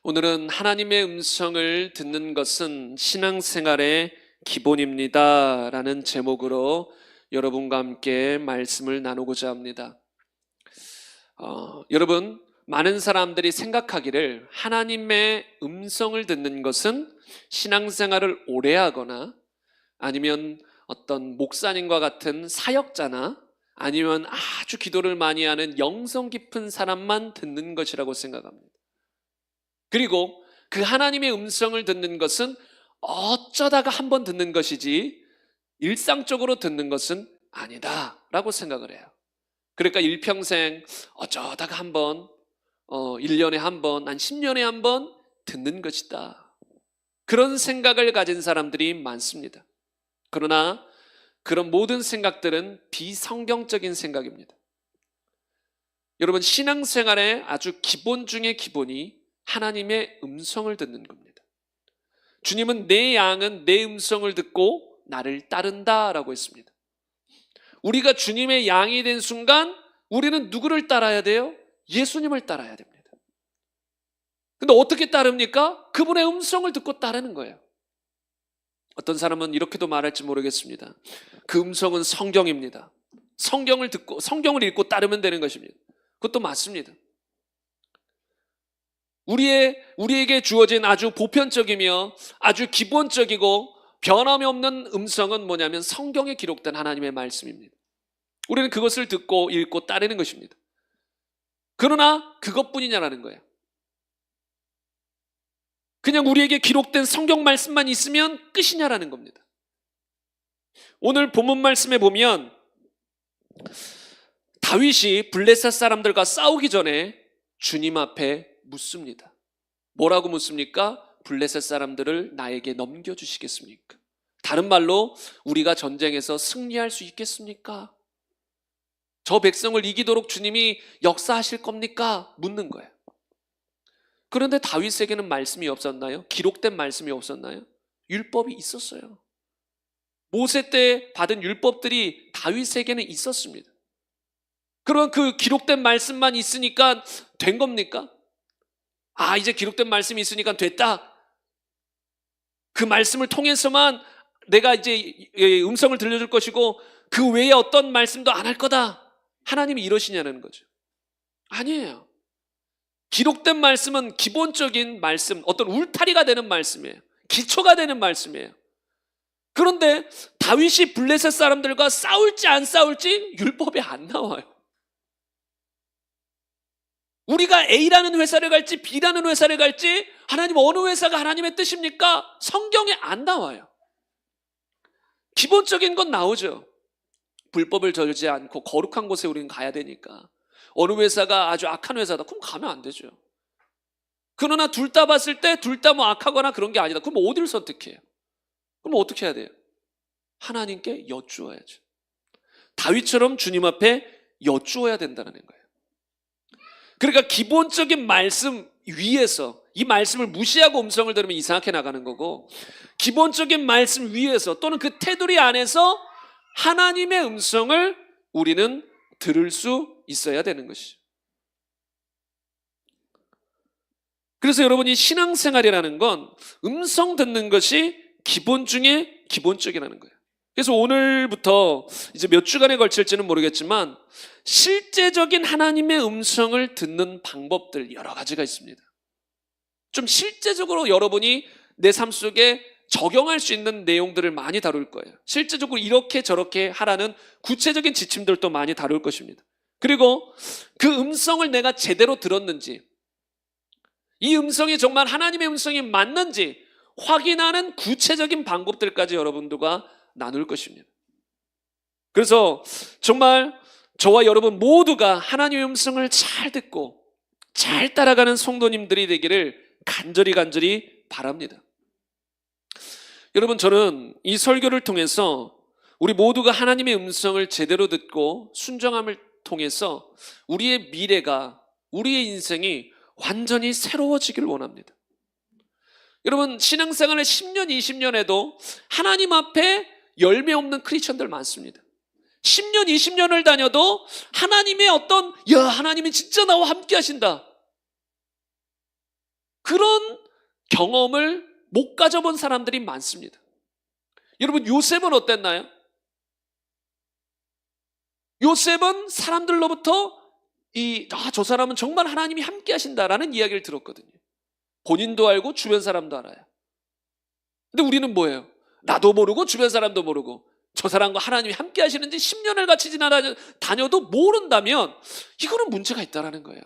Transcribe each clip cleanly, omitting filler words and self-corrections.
오늘은 하나님의 음성을 듣는 것은 신앙생활의 기본입니다 라는 제목으로 여러분과 함께 말씀을 나누고자 합니다. 여러분, 많은 사람들이 생각하기를 하나님의 음성을 듣는 것은 신앙생활을 오래 하거나 아니면 어떤 목사님과 같은 사역자나 아니면 아주 기도를 많이 하는 영성 깊은 사람만 듣는 것이라고 생각합니다. 그리고 그 하나님의 음성을 듣는 것은 어쩌다가 한번 듣는 것이지 일상적으로 듣는 것은 아니다 라고 생각을 해요. 그러니까 일평생 어쩌다가 한번 1년에 한번 한 10년에 한번 듣는 것이다, 그런 생각을 가진 사람들이 많습니다. 그러나 그런 모든 생각들은 비성경적인 생각입니다. 여러분, 신앙생활의 아주 기본 중의 기본이 하나님의 음성을 듣는 겁니다. 주님은 내 양은 내 음성을 듣고 나를 따른다 라고 했습니다. 우리가 주님의 양이 된 순간 우리는 누구를 따라야 돼요? 예수님을 따라야 됩니다. 근데 어떻게 따릅니까? 그분의 음성을 듣고 따르는 거예요. 어떤 사람은 이렇게도 말할지 모르겠습니다. 그 음성은 성경입니다. 성경을 읽고 따르면 되는 것입니다. 그것도 맞습니다. 우리에게 주어진 아주 보편적이며 아주 기본적이고 변함이 없는 음성은 뭐냐면 성경에 기록된 하나님의 말씀입니다. 우리는 그것을 듣고 읽고 따르는 것입니다. 그러나 그것뿐이냐라는 거예요. 그냥 우리에게 기록된 성경 말씀만 있으면 끝이냐라는 겁니다. 오늘 본문 말씀에 보면 다윗이 블레셋 사람들과 싸우기 전에 주님 앞에 묻습니다. 뭐라고 묻습니까? 블레셋 사람들을 나에게 넘겨주시겠습니까? 다른 말로 우리가 전쟁에서 승리할 수 있겠습니까? 저 백성을 이기도록 주님이 역사하실 겁니까? 묻는 거예요. 그런데 다윗에게는 말씀이 없었나요? 기록된 말씀이 없었나요? 율법이 있었어요. 모세 때 받은 율법들이 다윗에게는 있었습니다. 그럼 그 기록된 말씀만 있으니까 된 겁니까? 이제 기록된 말씀이 있으니까 됐다. 그 말씀을 통해서만 내가 이제 음성을 들려줄 것이고 그 외에 어떤 말씀도 안 할 거다, 하나님이 이러시냐는 거죠. 아니에요. 기록된 말씀은 기본적인 말씀, 어떤 울타리가 되는 말씀이에요. 기초가 되는 말씀이에요. 그런데 다윗이 블레셋 사람들과 싸울지 안 싸울지 율법에 안 나와요. 우리가 A라는 회사를 갈지 B라는 회사를 갈지 하나님 어느 회사가 하나님의 뜻입니까? 성경에 안 나와요. 기본적인 건 나오죠. 불법을 저지르지 않고 거룩한 곳에 우리는 가야 되니까. 어느 회사가 아주 악한 회사다, 그럼 가면 안 되죠. 그러나 둘 다 봤을 때 둘 다 뭐 악하거나 그런 게 아니다. 그럼 어디를 선택해요? 그럼 어떻게 해야 돼요? 하나님께 여쭈어야죠. 다윗처럼 주님 앞에 여쭈어야 된다는 거예요. 그러니까 기본적인 말씀 위에서, 이 말씀을 무시하고 음성을 들으면 이상하게 나가는 거고, 기본적인 말씀 위에서 또는 그 테두리 안에서 하나님의 음성을 우리는 들을 수 있어야 되는 것이죠. 그래서 여러분이 신앙생활이라는 건 음성 듣는 것이 기본 중에 기본적이라는 거예요. 그래서 오늘부터 이제 몇 주간에 걸칠지는 모르겠지만 실제적인 하나님의 음성을 듣는 방법들 여러 가지가 있습니다. 좀 실제적으로 여러분이 내 삶 속에 적용할 수 있는 내용들을 많이 다룰 거예요. 실제적으로 이렇게 저렇게 하라는 구체적인 지침들도 많이 다룰 것입니다. 그리고 그 음성을 내가 제대로 들었는지, 이 음성이 정말 하나님의 음성이 맞는지 확인하는 구체적인 방법들까지 여러분들과 나눌 것입니다. 그래서 정말 저와 여러분 모두가 하나님의 음성을 잘 듣고 잘 따라가는 성도님들이 되기를 간절히 바랍니다. 여러분, 저는 이 설교를 통해서 우리 모두가 하나님의 음성을 제대로 듣고 순종함을 통해서 우리의 미래가, 우리의 인생이 완전히 새로워지기를 원합니다. 여러분, 신앙생활의 10년, 20년에도 하나님 앞에 열매 없는 크리스천들 많습니다. 10년, 20년을 다녀도 하나님의 하나님이 진짜 나와 함께 하신다, 그런 경험을 못 가져본 사람들이 많습니다. 여러분, 요셉은 어땠나요? 요셉은 사람들로부터 저 사람은 정말 하나님이 함께 하신다라는 이야기를 들었거든요. 본인도 알고 주변 사람도 알아요. 근데 우리는 뭐예요? 나도 모르고 주변 사람도 모르고 저 사람과 하나님이 함께 하시는지 10년을 같이 다녀도 모른다면 이거는 문제가 있다라는 거예요.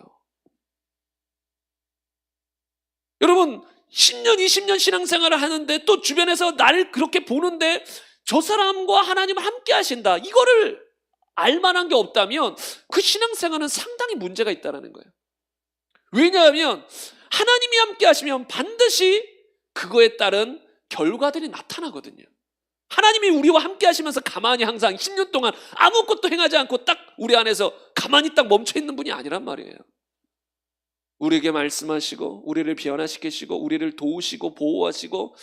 여러분, 10년, 20년 신앙생활을 하는데 또 주변에서 나를 그렇게 보는데 저 사람과 하나님은 함께 하신다, 이거를 알만한 게 없다면 그 신앙생활은 상당히 문제가 있다는 거예요. 왜냐하면 하나님이 함께 하시면 반드시 그거에 따른 결과들이 나타나거든요. 하나님이 우리와 함께 하시면서 가만히 항상 10년 동안 아무것도 행하지 않고 딱 우리 안에서 가만히 딱 멈춰 있는 분이 아니란 말이에요. 우리에게 말씀하시고 우리를 변화시키시고 우리를 도우시고 보호하시고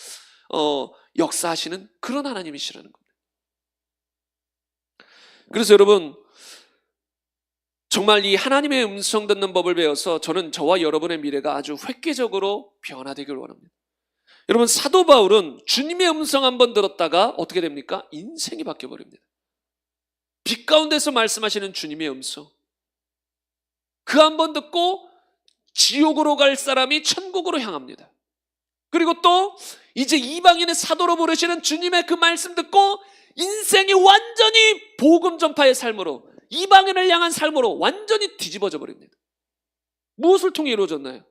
역사하시는 그런 하나님이시라는 겁니다. 그래서 여러분, 정말 이 하나님의 음성 듣는 법을 배워서 저는 저와 여러분의 미래가 아주 획기적으로 변화되길 원합니다. 여러분, 사도 바울은 주님의 음성 한번 들었다가 어떻게 됩니까? 인생이 바뀌어버립니다. 빛 가운데서 말씀하시는 주님의 음성, 그 한 번 듣고 지옥으로 갈 사람이 천국으로 향합니다. 그리고 또 이제 이방인의 사도로 부르시는 주님의 그 말씀 듣고 인생이 완전히 복음 전파의 삶으로, 이방인을 향한 삶으로 완전히 뒤집어져 버립니다. 무엇을 통해 이루어졌나요?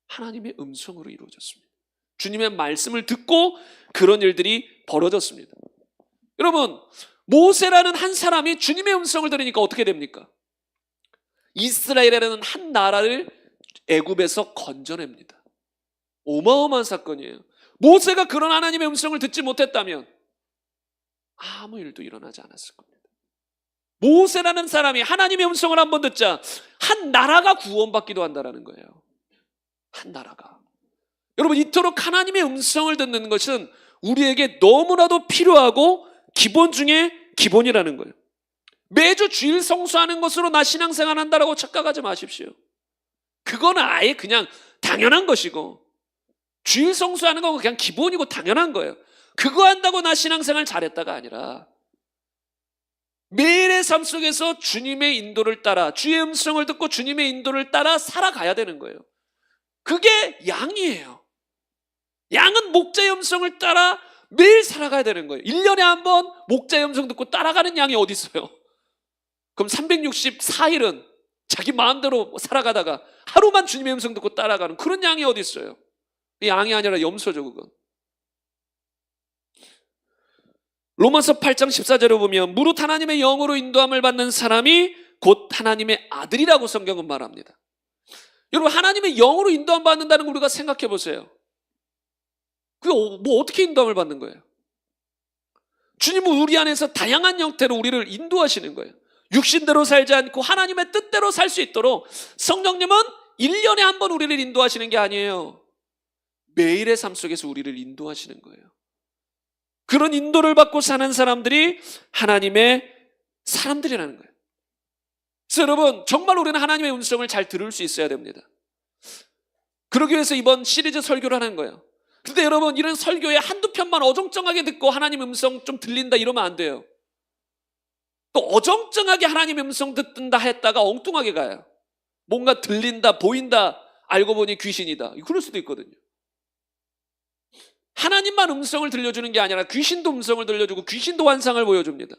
하나님의 음성으로 이루어졌습니다. 주님의 말씀을 듣고 그런 일들이 벌어졌습니다. 여러분, 모세라는 한 사람이 주님의 음성을 들으니까 어떻게 됩니까? 이스라엘이라는 한 나라를 애굽에서 건져냅니다. 어마어마한 사건이에요. 모세가 그런 하나님의 음성을 듣지 못했다면 아무 일도 일어나지 않았을 겁니다. 모세라는 사람이 하나님의 음성을 한번 듣자 한 나라가 구원받기도 한다는 거예요. 한 나라가. 여러분, 이토록 하나님의 음성을 듣는 것은 우리에게 너무나도 필요하고 기본 중에 기본이라는 거예요. 매주 주일 성수하는 것으로 나 신앙생활 한다라고 착각하지 마십시오. 그거는 아예 그냥 당연한 것이고, 주일 성수하는 건 그냥 기본이고 당연한 거예요. 그거 한다고 나 신앙생활 잘했다가 아니라 매일의 삶 속에서 주님의 인도를 따라, 주의 음성을 듣고 주님의 인도를 따라 살아가야 되는 거예요. 그게 양이에요. 양은 목자의 음성을 따라 매일 살아가야 되는 거예요. 1년에 한 번 목자의 음성 듣고 따라가는 양이 어디 있어요? 그럼 364일은 자기 마음대로 살아가다가 하루만 주님의 음성 듣고 따라가는 그런 양이 어디 있어요? 양이 아니라 염소죠, 그건. 로마서 8장 14절에 보면 무릇 하나님의 영으로 인도함을 받는 사람이 곧 하나님의 아들이라고 성경은 말합니다. 여러분, 하나님의 영으로 인도함 받는다는 걸 우리가 생각해 보세요. 그게 뭐 어떻게 인도함을 받는 거예요? 주님은 우리 안에서 다양한 형태로 우리를 인도하시는 거예요. 육신대로 살지 않고 하나님의 뜻대로 살 수 있도록 성령님은 1년에 한 번 우리를 인도하시는 게 아니에요. 매일의 삶 속에서 우리를 인도하시는 거예요. 그런 인도를 받고 사는 사람들이 하나님의 사람들이라는 거예요. 그래서 여러분, 정말 우리는 하나님의 음성을 잘 들을 수 있어야 됩니다. 그러기 위해서 이번 시리즈 설교를 하는 거예요. 근데 여러분, 이런 설교에 한두 편만 어정쩡하게 듣고 하나님 음성 좀 들린다 이러면 안 돼요. 또 어정쩡하게 하나님의 음성 듣는다 했다가 엉뚱하게 가요. 뭔가 들린다, 보인다, 알고 보니 귀신이다. 그럴 수도 있거든요. 하나님만 음성을 들려주는 게 아니라 귀신도 음성을 들려주고 귀신도 환상을 보여줍니다.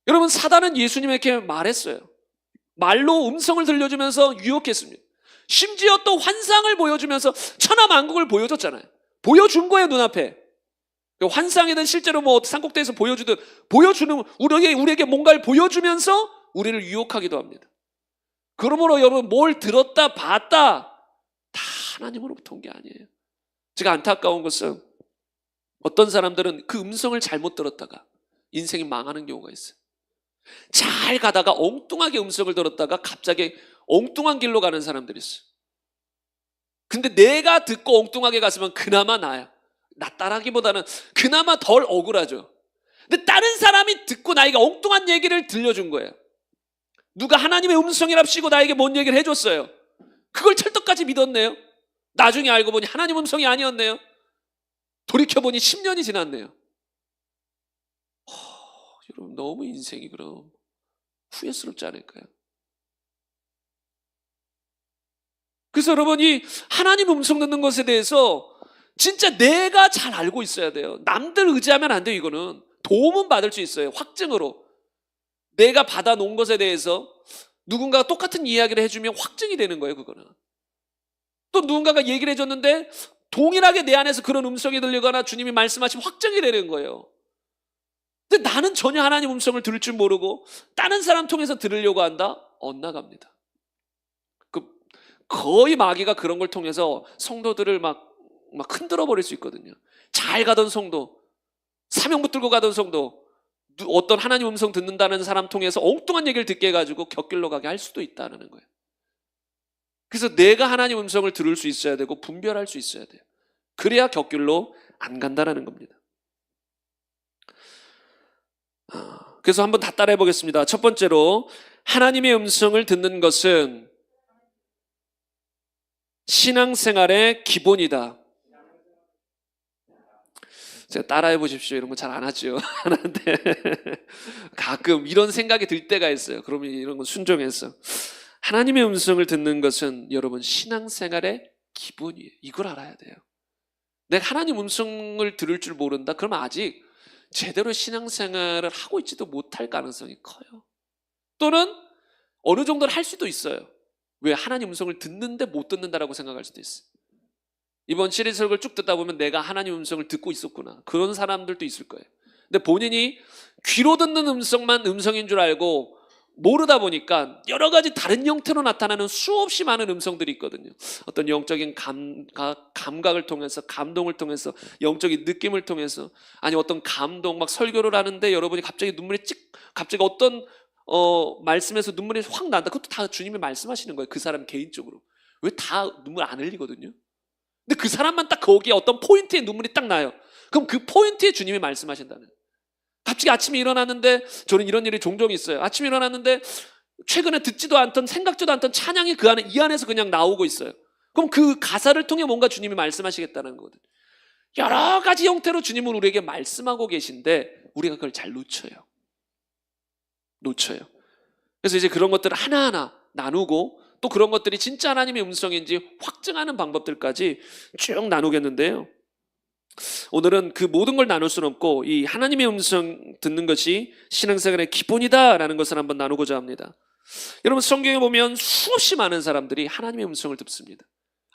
여러분, 사단은 예수님에게 말했어요. 말로 음성을 들려주면서 유혹했습니다. 심지어 또 환상을 보여주면서 천하만국을 보여줬잖아요. 보여준 거예요, 눈앞에. 환상이든 실제로 뭐 산꼭대에서 보여주는 우리에게 뭔가를 보여주면서 우리를 유혹하기도 합니다. 그러므로 여러분, 뭘 들었다 봤다 다 하나님으로부터 온 게 아니에요. 제가 안타까운 것은 어떤 사람들은 그 음성을 잘못 들었다가 인생이 망하는 경우가 있어요. 잘 가다가 엉뚱하게 음성을 들었다가 갑자기 엉뚱한 길로 가는 사람들이 있어요. 근데 내가 듣고 엉뚱하게 갔으면 그나마 나아요. 낫다라기보다는 그나마 덜 억울하죠. 근데 다른 사람이 듣고 나에게 엉뚱한 얘기를 들려준 거예요. 누가 하나님의 음성이랍시고 나에게 뭔 얘기를 해줬어요. 그걸 철떡까지 믿었네요. 나중에 알고 보니 하나님 음성이 아니었네요. 돌이켜보니 10년이 지났네요. 여러분, 너무 인생이 그럼 후회스럽지 않을까요? 그래서 여러분, 이 하나님 음성 듣는 것에 대해서 진짜 내가 잘 알고 있어야 돼요. 남들 의지하면 안 돼요. 이거는 도움은 받을 수 있어요. 확증으로 내가 받아놓은 것에 대해서 누군가가 똑같은 이야기를 해주면 확증이 되는 거예요. 그거는 또 누군가가 얘기를 해줬는데 동일하게 내 안에서 그런 음성이 들리거나 주님이 말씀하시면 확증이 되는 거예요. 근데 나는 전혀 하나님 음성을 들을 줄 모르고 다른 사람 통해서 들으려고 한다? 엇나갑니다. 거의 마귀가 그런 걸 통해서 성도들을 막 흔들어 버릴 수 있거든요. 잘 가던 성도, 사명 붙들고 가던 성도, 어떤 하나님 음성 듣는다는 사람 통해서 엉뚱한 얘기를 듣게 해가지고 곁길로 가게 할 수도 있다는 거예요. 그래서 내가 하나님 음성을 들을 수 있어야 되고 분별할 수 있어야 돼요. 그래야 곁길로 안 간다는 겁니다. 그래서 한번 다 따라해 보겠습니다. 첫 번째로, 하나님의 음성을 듣는 것은 신앙생활의 기본이다. 제가 따라해 보십시오. 이런 거 잘 안 하죠. 하는데 가끔 이런 생각이 들 때가 있어요. 그러면 이런 건 순종해서, 하나님의 음성을 듣는 것은 여러분 신앙생활의 기본이에요. 이걸 알아야 돼요. 내가 하나님 음성을 들을 줄 모른다? 그러면 아직 제대로 신앙생활을 하고 있지도 못할 가능성이 커요. 또는 어느 정도는 할 수도 있어요. 왜? 하나님 음성을 듣는데 못 듣는다라고 생각할 수도 있어요. 이번 시리즈 설교를 쭉 듣다 보면 내가 하나님 음성을 듣고 있었구나, 그런 사람들도 있을 거예요. 근데 본인이 귀로 듣는 음성만 음성인 줄 알고 모르다 보니까 여러 가지 다른 형태로 나타나는 수없이 많은 음성들이 있거든요. 어떤 영적인 감각을 통해서, 감동을 통해서, 영적인 느낌을 통해서, 아니 어떤 감동, 막 설교를 하는데 여러분이 갑자기 눈물이 갑자기 어떤 말씀에서 눈물이 확 난다. 그것도 다 주님이 말씀하시는 거예요. 그 사람 개인적으로. 왜 다 눈물 안 흘리거든요. 근데 그 사람만 딱 거기에 어떤 포인트에 눈물이 딱 나요. 그럼 그 포인트에 주님이 말씀하신다는. 갑자기 아침에 일어났는데, 저는 이런 일이 종종 있어요. 아침에 일어났는데 최근에 듣지도 않던, 생각지도 않던 찬양이 그 안에, 이 안에서 그냥 나오고 있어요. 그럼 그 가사를 통해 뭔가 주님이 말씀하시겠다는 거거든요. 여러 가지 형태로 주님은 우리에게 말씀하고 계신데 우리가 그걸 잘 놓쳐요. 그래서 이제 그런 것들을 하나하나 나누고, 또 그런 것들이 진짜 하나님의 음성인지 확증하는 방법들까지 쭉 나누겠는데요. 오늘은 그 모든 걸 나눌 수는 없고, 이 하나님의 음성 듣는 것이 신앙생활의 기본이다라는 것을 한번 나누고자 합니다. 여러분, 성경에 보면 수없이 많은 사람들이 하나님의 음성을 듣습니다.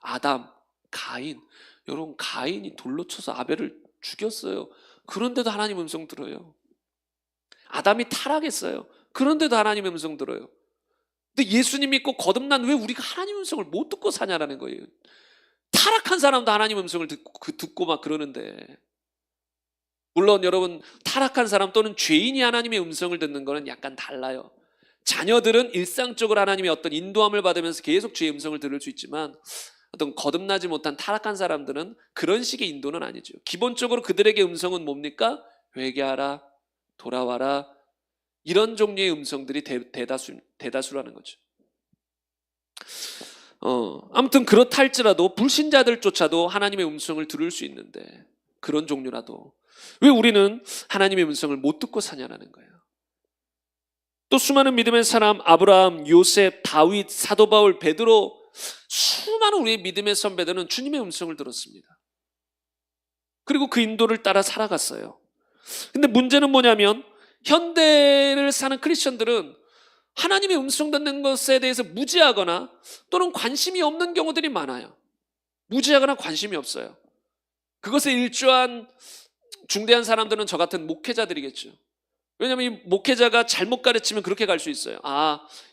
아담, 가인. 여러분, 가인이 돌로 쳐서 아벨을 죽였어요. 그런데도 하나님 음성 들어요. 아담이 타락했어요. 그런데도 하나님의 음성 들어요. 근데 예수님 믿고 거듭난 왜 우리가 하나님 음성을 못 듣고 사냐라는 거예요. 타락한 사람도 하나님 음성을 듣고 막 그러는데. 물론 여러분, 타락한 사람 또는 죄인이 하나님의 음성을 듣는 거는 약간 달라요. 자녀들은 일상적으로 하나님의 어떤 인도함을 받으면서 계속 주의 음성을 들을 수 있지만, 어떤 거듭나지 못한 타락한 사람들은 그런 식의 인도는 아니죠. 기본적으로 그들에게 음성은 뭡니까? 회개하라, 돌아와라, 이런 종류의 음성들이 대다수라는 거죠. 아무튼 그렇다 할지라도 불신자들조차도 하나님의 음성을 들을 수 있는데, 그런 종류라도 왜 우리는 하나님의 음성을 못 듣고 사냐라는 거예요. 또 수많은 믿음의 사람, 아브라함, 요셉, 다윗, 사도 바울, 베드로, 수많은 우리의 믿음의 선배들은 주님의 음성을 들었습니다. 그리고 그 인도를 따라 살아갔어요. 근데 문제는 뭐냐면, 현대를 사는 크리스천들은 하나님의 음성 듣는 것에 대해서 무지하거나 또는 관심이 없는 경우들이 많아요. 무지하거나 관심이 없어요. 그것에 일조한 중대한 사람들은 저 같은 목회자들이겠죠. 왜냐하면 이 목회자가 잘못 가르치면 그렇게 갈 수 있어요.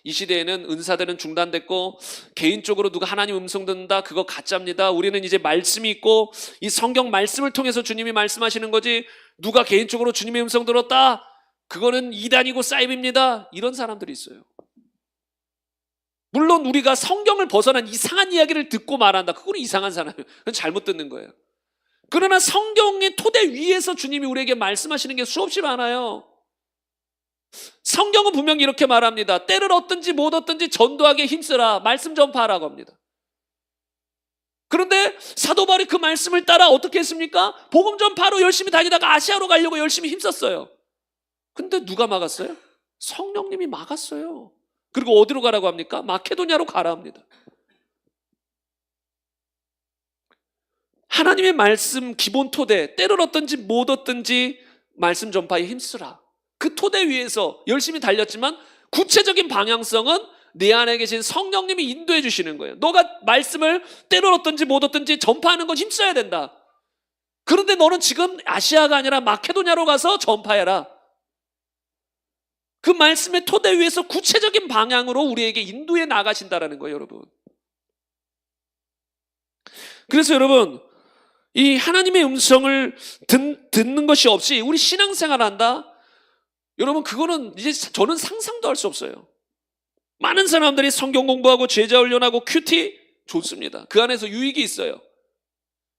이 시대에는 은사들은 중단됐고 개인적으로 누가 하나님 음성 듣는다, 그거 가짜입니다. 우리는 이제 말씀이 있고 이 성경 말씀을 통해서 주님이 말씀하시는 거지, 누가 개인적으로 주님의 음성 들었다, 그거는 이단이고 사이비입니다. 이런 사람들이 있어요. 물론 우리가 성경을 벗어난 이상한 이야기를 듣고 말한다, 그거는 이상한 사람이에요. 그건 잘못 듣는 거예요. 그러나 성경의 토대 위에서 주님이 우리에게 말씀하시는 게 수없이 많아요. 성경은 분명히 이렇게 말합니다. 때를 얻든지 못 얻든지 전도하기에 힘쓰라, 말씀 전파하라고 합니다. 그런데 사도 바울이 그 말씀을 따라 어떻게 했습니까? 복음 전파로 열심히 다니다가 아시아로 가려고 열심히 힘썼어요. 근데 누가 막았어요? 성령님이 막았어요. 그리고 어디로 가라고 합니까? 마케도냐로 가라 합니다. 하나님의 말씀 기본 토대, 때를 얻든지 못 얻든지 말씀 전파에 힘쓰라. 그 토대 위에서 열심히 달렸지만 구체적인 방향성은 내 안에 계신 성령님이 인도해 주시는 거예요. 너가 말씀을 때를 얻든지 못 얻든지 전파하는 건 힘써야 된다. 그런데 너는 지금 아시아가 아니라 마케도냐로 가서 전파해라. 그 말씀의 토대 위에서 구체적인 방향으로 우리에게 인도해 나가신다라는 거예요, 여러분. 그래서 여러분, 이 하나님의 음성을 듣는 것이 없이 우리 신앙생활 한다? 여러분, 그거는 이제 저는 상상도 할 수 없어요. 많은 사람들이 성경 공부하고 제자 훈련하고 큐티 좋습니다. 그 안에서 유익이 있어요.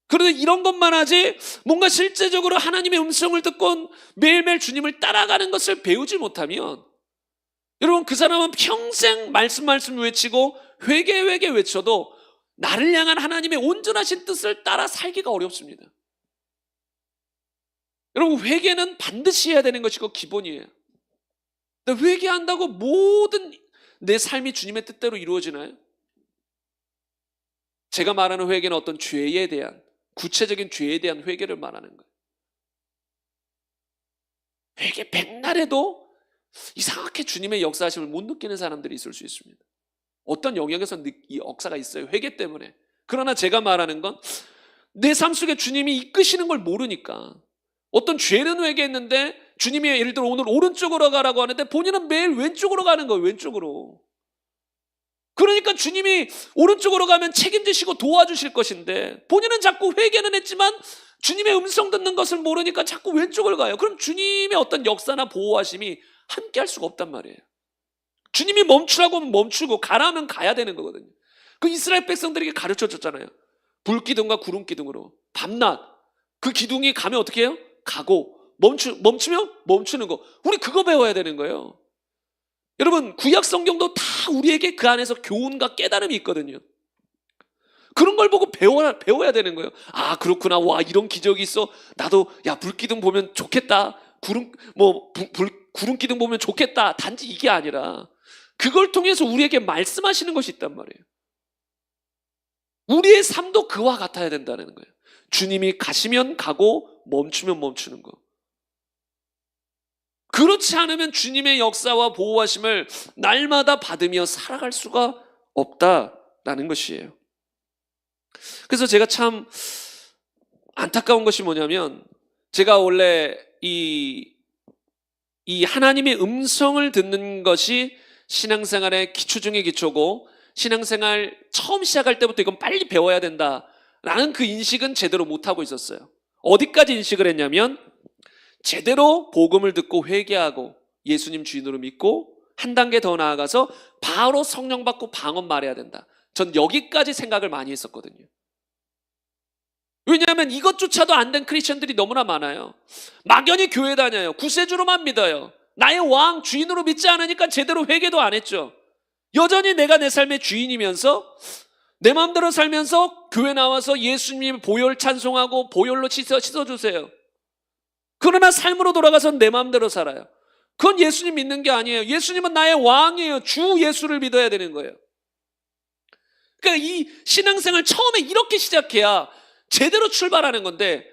그런데 이런 것만 하지 뭔가 실제적으로 하나님의 음성을 듣고 매일매일 주님을 따라가는 것을 배우지 못하면 여러분, 그 사람은 평생 말씀 외치고 회개 외쳐도 나를 향한 하나님의 온전하신 뜻을 따라 살기가 어렵습니다. 여러분, 회개는 반드시 해야 되는 것이고 기본이에요. 근데 회개한다고 모든 내 삶이 주님의 뜻대로 이루어지나요? 제가 말하는 회개는 어떤 죄에 대한, 구체적인 죄에 대한 회개를 말하는 거예요. 회개 백날 해도 이상하게 주님의 역사하심을 못 느끼는 사람들이 있을 수 있습니다. 어떤 영역에서 이 역사가 있어요, 회개 때문에. 그러나 제가 말하는 건 내 삶 속에 주님이 이끄시는 걸 모르니까, 어떤 죄는 회개했는데 주님이 예를 들어 오늘 오른쪽으로 가라고 하는데 본인은 매일 왼쪽으로 가는 거예요, 왼쪽으로. 그러니까 주님이 오른쪽으로 가면 책임지시고 도와주실 것인데 본인은 자꾸 회개는 했지만 주님의 음성 듣는 것을 모르니까 자꾸 왼쪽을 가요. 그럼 주님의 어떤 역사나 보호하심이 함께 할 수가 없단 말이에요. 주님이 멈추라고 하면 멈추고 가라 하면 가야 되는 거거든요. 그 이스라엘 백성들에게 가르쳐 줬잖아요. 불기둥과 구름기둥으로 밤낮 그 기둥이 가면 어떻게 해요? 가고 멈추면 멈추는 거. 우리 그거 배워야 되는 거예요. 여러분, 구약 성경도 다 우리에게 그 안에서 교훈과 깨달음이 있거든요. 그런 걸 보고 배워야 되는 거예요. 아, 그렇구나. 와, 이런 기적이 있어. 나도 야, 불기둥 보면 좋겠다. 구름기둥 보면 좋겠다. 단지 이게 아니라 그걸 통해서 우리에게 말씀하시는 것이 있단 말이에요. 우리의 삶도 그와 같아야 된다는 거예요. 주님이 가시면 가고 멈추면 멈추는 거. 그렇지 않으면 주님의 역사와 보호하심을 날마다 받으며 살아갈 수가 없다라는 것이에요. 그래서 제가 참 안타까운 것이 뭐냐면, 제가 원래 이 하나님의 음성을 듣는 것이 신앙생활의 기초 중의 기초고, 신앙생활 처음 시작할 때부터 이건 빨리 배워야 된다라는 그 인식은 제대로 못하고 있었어요. 어디까지 인식을 했냐면, 제대로 복음을 듣고 회개하고 예수님 주인으로 믿고 한 단계 더 나아가서 바로 성령 받고 방언 말해야 된다. 전 여기까지 생각을 많이 했었거든요. 왜냐하면 이것조차도 안 된 크리스천들이 너무나 많아요. 막연히 교회 다녀요. 구세주로만 믿어요. 나의 왕 주인으로 믿지 않으니까 제대로 회개도 안 했죠. 여전히 내가 내 삶의 주인이면서 내 마음대로 살면서 교회 나와서 예수님 보혈 찬송하고 보혈로 씻어주세요. 그러나 삶으로 돌아가서 내 마음대로 살아요. 그건 예수님 믿는 게 아니에요. 예수님은 나의 왕이에요. 주 예수를 믿어야 되는 거예요. 그러니까 이 신앙생활 처음에 이렇게 시작해야 제대로 출발하는 건데,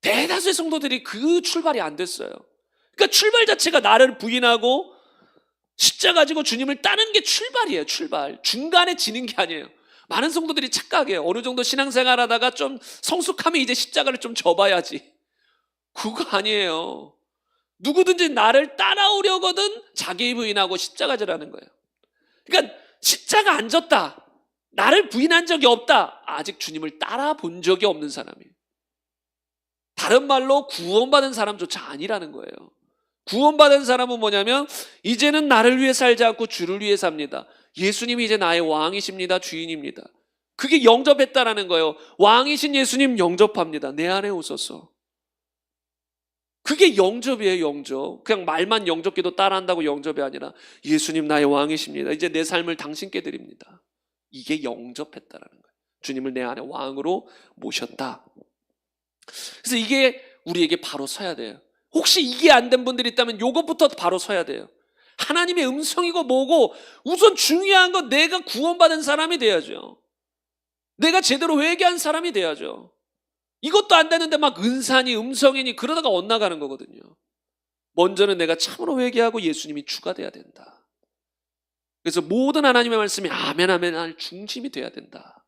대다수의 성도들이 그 출발이 안 됐어요. 그러니까 출발 자체가 나를 부인하고 십자가 가지고 주님을 따는 게 출발이에요. 출발. 중간에 지는 게 아니에요. 많은 성도들이 착각해요. 어느 정도 신앙생활 하다가 좀 성숙하면 이제 십자가를 좀 접어야지. 그거 아니에요. 누구든지 나를 따라오려거든 자기 부인하고 십자가지라는 거예요. 그러니까 십자가 안 졌다, 나를 부인한 적이 없다, 아직 주님을 따라 본 적이 없는 사람이에요. 다른 말로 구원받은 사람조차 아니라는 거예요. 구원받은 사람은 뭐냐면 이제는 나를 위해 살지 않고 주를 위해 삽니다. 예수님이 이제 나의 왕이십니다. 주인입니다. 그게 영접했다라는 거예요. 왕이신 예수님 영접합니다. 내 안에 오소서. 그게 영접이에요, 영접. 그냥 말만 영접기도 따라한다고 영접이 아니라 예수님 나의 왕이십니다. 이제 내 삶을 당신께 드립니다. 이게 영접했다라는 거예요. 주님을 내 안에 왕으로 모셨다. 그래서 이게 우리에게 바로 서야 돼요. 혹시 이게 안 된 분들이 있다면 이것부터 바로 서야 돼요. 하나님의 음성이고 뭐고 우선 중요한 건 내가 구원받은 사람이 돼야죠. 내가 제대로 회개한 사람이 돼야죠. 이것도 안 되는데 막 은사니 음성이니 그러다가 엇나가는 거거든요. 먼저는 내가 참으로 회개하고 예수님이 주가 돼야 된다. 그래서 모든 하나님의 말씀이 아멘 아멘 할 중심이 돼야 된다.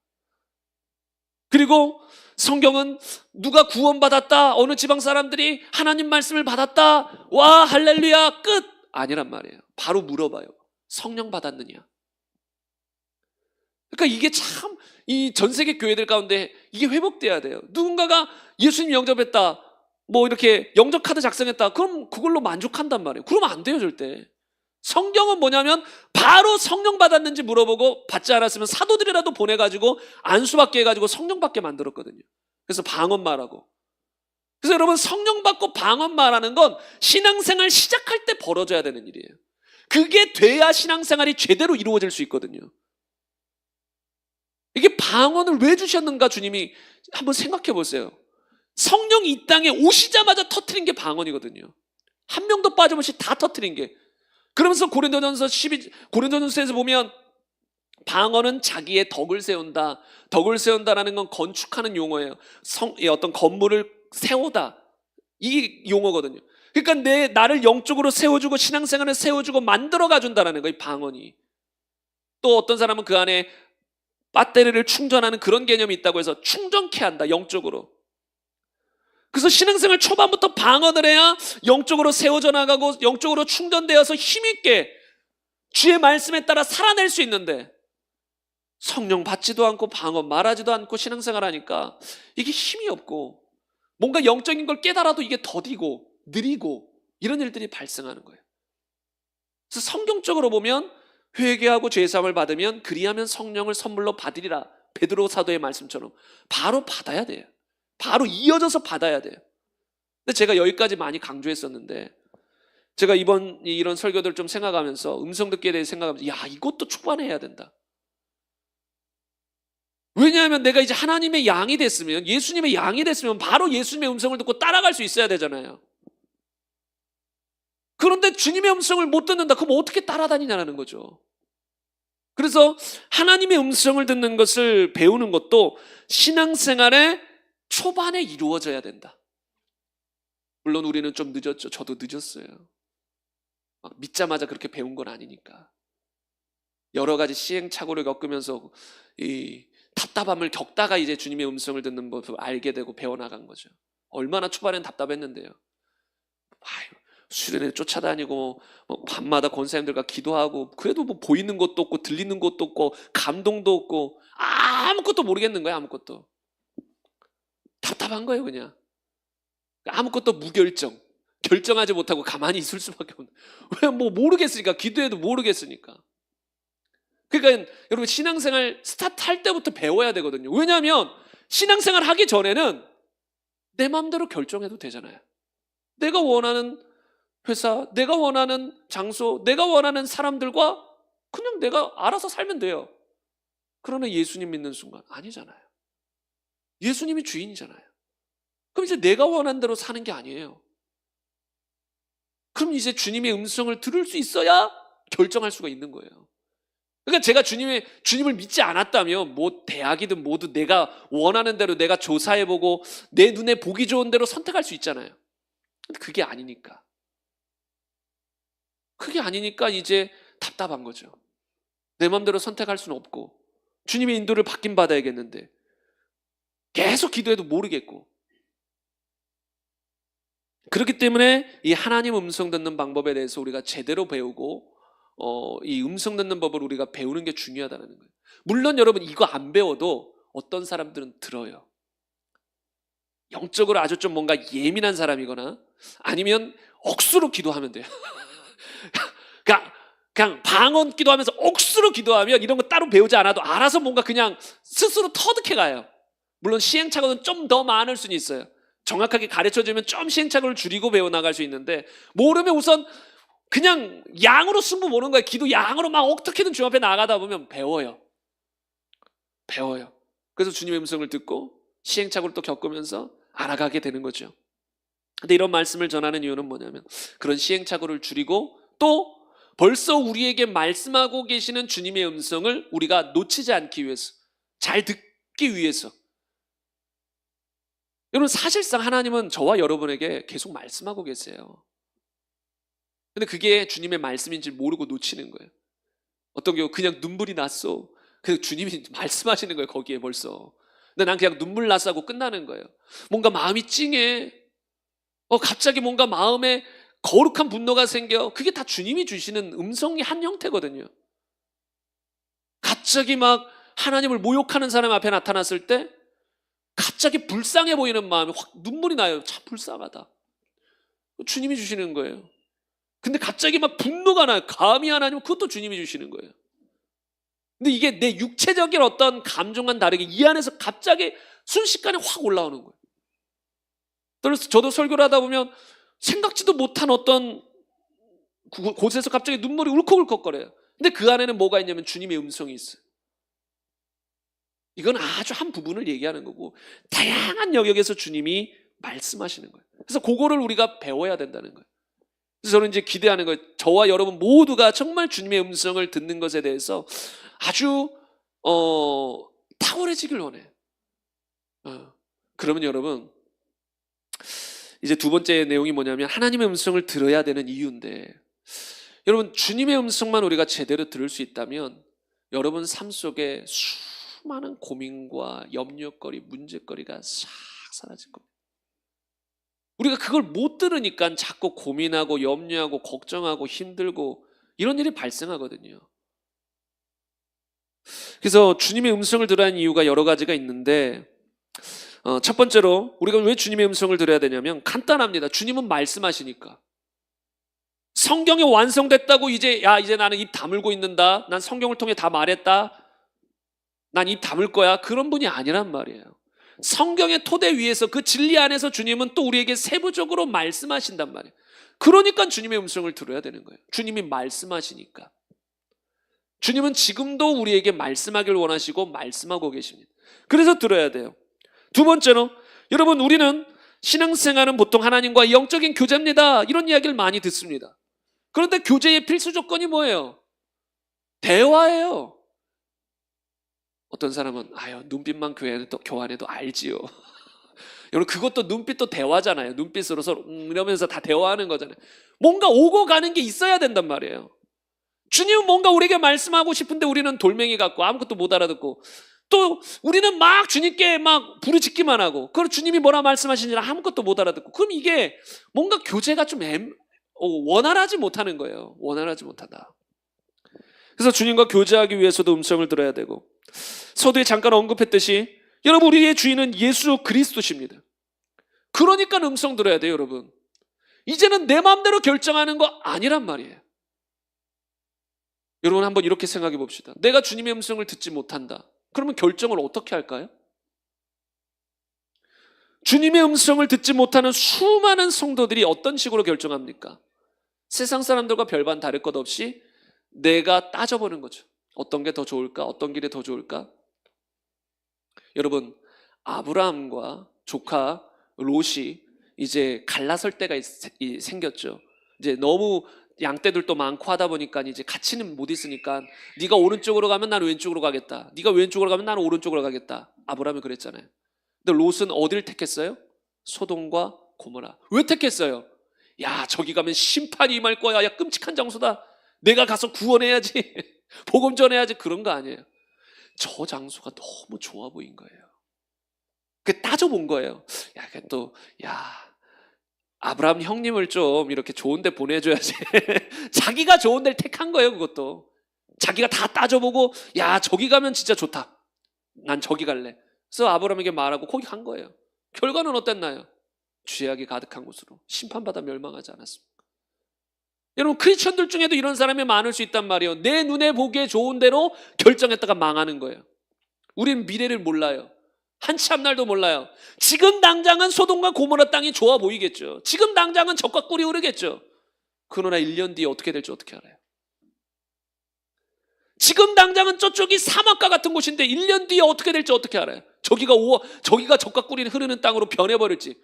그리고 성경은 누가 구원받았다, 어느 지방 사람들이 하나님 말씀을 받았다, 와 할렐루야 끝 아니란 말이에요. 바로 물어봐요. 성령 받았느냐? 그러니까 이게 참 이 전 세계 교회들 가운데 이게 회복돼야 돼요. 누군가가 예수님 영접했다, 뭐 이렇게 영접 카드 작성했다, 그럼 그걸로 만족한단 말이에요. 그러면 안 돼요 절대. 성경은 뭐냐면 바로 성령 받았는지 물어보고 받지 않았으면 사도들이라도 보내가지고 안수받게 해가지고 성령 받게 만들었거든요. 그래서 방언 말하고. 그래서 여러분 성령 받고 방언 말하는 건 신앙생활 시작할 때 벌어져야 되는 일이에요. 그게 돼야 신앙생활이 제대로 이루어질 수 있거든요. 이게 방언을 왜 주셨는가 주님이 한번 생각해 보세요. 성령이 이 땅에 오시자마자 터뜨린 게 방언이거든요. 한 명도 빠짐없이 다 터뜨린 게. 그러면서 고린도전서에서 보면 방언은 자기의 덕을 세운다. 덕을 세운다라는 건 건축하는 용어예요. 어떤 건물을 세우다. 이 용어거든요. 그러니까 나를 영적으로 세워주고 신앙생활을 세워주고 만들어가 준다라는 거예요. 방언이. 또 어떤 사람은 그 안에 배터리를 충전하는 그런 개념이 있다고 해서 충전케 한다. 영적으로. 그래서 신앙생활 초반부터 방언을 해야 영적으로 세워져 나가고 영적으로 충전되어서 힘있게 주의 말씀에 따라 살아낼 수 있는데 성령 받지도 않고 방언 말하지도 않고 신앙생활 하니까 이게 힘이 없고 뭔가 영적인 걸 깨달아도 이게 더디고 느리고 이런 일들이 발생하는 거예요. 그래서 성경적으로 보면 회개하고 죄사함을 받으면 그리하면 성령을 선물로 받으리라. 베드로 사도의 말씀처럼 바로 받아야 돼요. 바로 이어져서 받아야 돼요. 근데 제가 여기까지 많이 강조했었는데 제가 이런 설교들을 좀 생각하면서 음성 듣기에 대해 생각하면서 야 이것도 초반에 해야 된다. 왜냐하면 내가 이제 하나님의 양이 됐으면 예수님의 양이 됐으면 바로 예수님의 음성을 듣고 따라갈 수 있어야 되잖아요. 그런데 주님의 음성을 못 듣는다. 그럼 어떻게 따라다니냐는 거죠. 그래서 하나님의 음성을 듣는 것을 배우는 것도 신앙생활의 초반에 이루어져야 된다. 물론 우리는 좀 늦었죠. 저도 늦었어요. 막 믿자마자 그렇게 배운 건 아니니까. 여러 가지 시행착오를 겪으면서 이 답답함을 겪다가 이제 주님의 음성을 듣는 법을 알게 되고 배워나간 거죠. 얼마나 초반엔 답답했는데요. 수련회 쫓아다니고 밤마다 권사님들과 기도하고 그래도 뭐 보이는 것도 없고 들리는 것도 없고 감동도 없고 아무것도 모르겠는 거예요. 아무것도. 답답한 거예요 그냥. 아무것도 무결정. 결정하지 못하고 가만히 있을 수밖에 없는. 왜 뭐 모르겠으니까. 기도해도 모르겠으니까. 그러니까 여러분 신앙생활 스타트할 때부터 배워야 되거든요. 왜냐하면 신앙생활 하기 전에는 내 마음대로 결정해도 되잖아요. 내가 원하는 회사, 내가 원하는 장소, 내가 원하는 사람들과 그냥 내가 알아서 살면 돼요. 그러나 예수님 믿는 순간 아니잖아요. 예수님이 주인이잖아요. 그럼 이제 내가 원하는 대로 사는 게 아니에요. 그럼 이제 주님의 음성을 들을 수 있어야 결정할 수가 있는 거예요. 그러니까 제가 주님을 믿지 않았다면 뭐 대학이든 모두 내가 원하는 대로 내가 조사해보고 내 눈에 보기 좋은 대로 선택할 수 있잖아요. 근데 그게 아니니까. 그게 아니니까 이제 답답한 거죠. 내 마음대로 선택할 수는 없고 주님의 인도를 받긴 받아야겠는데 계속 기도해도 모르겠고. 그렇기 때문에 이 하나님 음성 듣는 방법에 대해서 우리가 제대로 배우고 이 음성 듣는 법을 우리가 배우는 게 중요하다는 거예요. 물론 여러분 이거 안 배워도 어떤 사람들은 들어요. 영적으로 아주 좀 뭔가 예민한 사람이거나 아니면 억수로 기도하면 돼요. 그냥 방언 기도하면서 억수로 기도하면 이런 거 따로 배우지 않아도 알아서 뭔가 그냥 스스로 터득해 가요. 물론 시행착오는 좀 더 많을 수는 있어요. 정확하게 가르쳐주면 좀 시행착오를 줄이고 배워나갈 수 있는데 모르면 우선 그냥 양으로 승부 보는 거예요. 기도 양으로 막 어떻게든 주 앞에 나가다 보면 배워요. 그래서 주님의 음성을 듣고 시행착오를 또 겪으면서 알아가게 되는 거죠. 근데 이런 말씀을 전하는 이유는 뭐냐면 그런 시행착오를 줄이고 또 벌써 우리에게 말씀하고 계시는 주님의 음성을 우리가 놓치지 않기 위해서, 잘 듣기 위해서. 여러분, 사실상 하나님은 저와 여러분에게 계속 말씀하고 계세요. 근데 그게 주님의 말씀인지 모르고 놓치는 거예요. 어떤 경우 그냥 눈물이 났어. 그 주님이 말씀하시는 거예요, 거기에 벌써. 근데 난 그냥 눈물 났어 하고 끝나는 거예요. 뭔가 마음이 찡해. 갑자기 뭔가 마음에 거룩한 분노가 생겨. 그게 다 주님이 주시는 음성의 한 형태거든요. 갑자기 막 하나님을 모욕하는 사람 앞에 나타났을 때 갑자기 불쌍해 보이는 마음이 확 눈물이 나요. 참 불쌍하다. 주님이 주시는 거예요. 근데 갑자기 막 분노가 나요. 감히 하나님, 그것도 주님이 주시는 거예요. 근데 이게 내 육체적인 어떤 감정과는 다르게 이 안에서 갑자기 순식간에 확 올라오는 거예요. 그래서 저도 설교를 하다 보면 생각지도 못한 어떤 곳에서 갑자기 눈물이 울컥울컥거려요. 근데 그 안에는 뭐가 있냐면 주님의 음성이 있어요. 이건 아주 한 부분을 얘기하는 거고 다양한 영역에서 주님이 말씀하시는 거예요. 그래서 그거를 우리가 배워야 된다는 거예요. 그래서 저는 이제 기대하는 거예요. 저와 여러분 모두가 정말 주님의 음성을 듣는 것에 대해서 아주 탁월해지길 원해요. 그러면 여러분, 이제 두 번째 내용이 뭐냐면 하나님의 음성을 들어야 되는 이유인데, 여러분 주님의 음성만 우리가 제대로 들을 수 있다면 여러분 삶 속에 수많은 고민과 염려거리, 문제거리가 싹 사라질 겁니다. 우리가 그걸 못 들으니까 자꾸 고민하고 염려하고 걱정하고 힘들고 이런 일이 발생하거든요. 그래서 주님의 음성을 들어야 하는 이유가 여러 가지가 있는데, 첫 번째로 우리가 왜 주님의 음성을 들어야 되냐면 간단합니다. 주님은 말씀하시니까. 성경이 완성됐다고 이제 나는 입 다물고 있는다, 난 성경을 통해 다 말했다, 난 입 다물 거야, 그런 분이 아니란 말이에요. 성경의 토대 위에서 그 진리 안에서 주님은 또 우리에게 세부적으로 말씀하신단 말이에요. 그러니까 주님의 음성을 들어야 되는 거예요. 주님이 말씀하시니까. 주님은 지금도 우리에게 말씀하길 원하시고 말씀하고 계십니다. 그래서 들어야 돼요. 두 번째로, 여러분 우리는 신앙생활은 보통 하나님과 영적인 교제입니다, 이런 이야기를 많이 듣습니다. 그런데 교제의 필수 조건이 뭐예요? 대화예요. 어떤 사람은 눈빛만 교환해도 알지요. 여러분 그것도 눈빛도 대화잖아요. 눈빛으로 서로 이러면서 다 대화하는 거잖아요. 뭔가 오고 가는 게 있어야 된단 말이에요. 주님은 뭔가 우리에게 말씀하고 싶은데 우리는 돌멩이 같고 아무것도 못 알아듣고, 또 우리는 막 주님께 막 부르짖기만 하고, 그리고 주님이 뭐라 말씀하시는지 아무것도 못 알아듣고, 그럼 이게 뭔가 교제가 좀 원활하지 못하는 거예요. 원활하지 못하다. 그래서 주님과 교제하기 위해서도 음성을 들어야 되고, 서두에 잠깐 언급했듯이 여러분 우리의 주인은 예수 그리스도십니다. 그러니까 음성 들어야 돼요. 여러분 이제는 내 마음대로 결정하는 거 아니란 말이에요. 여러분 한번 이렇게 생각해 봅시다. 내가 주님의 음성을 듣지 못한다. 그러면 결정을 어떻게 할까요? 주님의 음성을 듣지 못하는 수많은 성도들이 어떤 식으로 결정합니까? 세상 사람들과 별반 다를 것 없이 내가 따져보는 거죠. 어떤 게 더 좋을까? 어떤 길이 더 좋을까? 여러분 아브라함과 조카 롯이 이제 갈라설 때가 생겼죠. 이제 너무 양떼들도 많고 하다 보니까 이제 같이는 못 있으니까 네가 오른쪽으로 가면 나는 왼쪽으로 가겠다, 네가 왼쪽으로 가면 나는 오른쪽으로 가겠다. 아브라함이 그랬잖아요. 근데 롯은 어디를 택했어요? 소돔과 고모라. 왜 택했어요? 야 저기 가면 심판이 임할 거야, 야 끔찍한 장소다, 내가 가서 구원해야지 복음 전해야지, 그런 거 아니에요. 저 장소가 너무 좋아 보인 거예요. 그 따져본 거예요. 아브라함 형님을 좀 이렇게 좋은 데 보내줘야지 자기가 좋은 데를 택한 거예요. 그것도 자기가 다 따져보고 저기 가면 진짜 좋다, 난 저기 갈래. 그래서 아브라함에게 말하고 거기 간 거예요. 결과는 어땠나요? 죄악이 가득한 곳으로 심판받아 멸망하지 않았습니까? 여러분 크리스천들 중에도 이런 사람이 많을 수 있단 말이에요. 내 눈에 보기에 좋은 대로 결정했다가 망하는 거예요. 우리는 미래를 몰라요. 한치 앞날도 몰라요. 지금 당장은 소돔과 고모라 땅이 좋아 보이겠죠. 지금 당장은 적과 꿀이 흐르겠죠. 그러나 1년 뒤에 어떻게 될지 어떻게 알아요? 지금 당장은 저쪽이 사막과 같은 곳인데 1년 뒤에 어떻게 될지 어떻게 알아요? 저기가 적과 꿀이 흐르는 땅으로 변해버릴지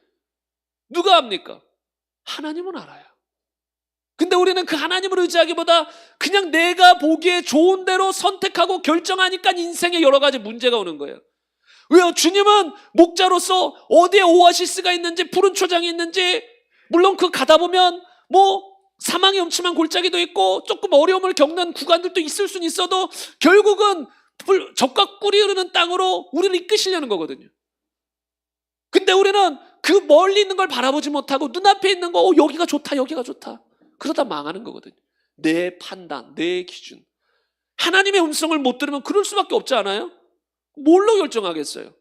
누가 압니까? 하나님은 알아요. 근데 우리는 그 하나님을 의지하기보다 그냥 내가 보기에 좋은 대로 선택하고 결정하니까 인생에 여러 가지 문제가 오는 거예요. 왜요? 주님은 목자로서 어디에 오아시스가 있는지, 푸른 초장이 있는지, 물론 그 가다 보면 사망의 음침한 골짜기도 있고 조금 어려움을 겪는 구간들도 있을 수는 있어도 결국은 적과 꿀이 흐르는 땅으로 우리를 이끄시려는 거거든요. 근데 우리는 그 멀리 있는 걸 바라보지 못하고 눈앞에 있는 거 여기가 좋다, 여기가 좋다, 그러다 망하는 거거든요. 내 판단, 내 기준. 하나님의 음성을 못 들으면 그럴 수밖에 없지 않아요? 뭘로 결정하겠어요?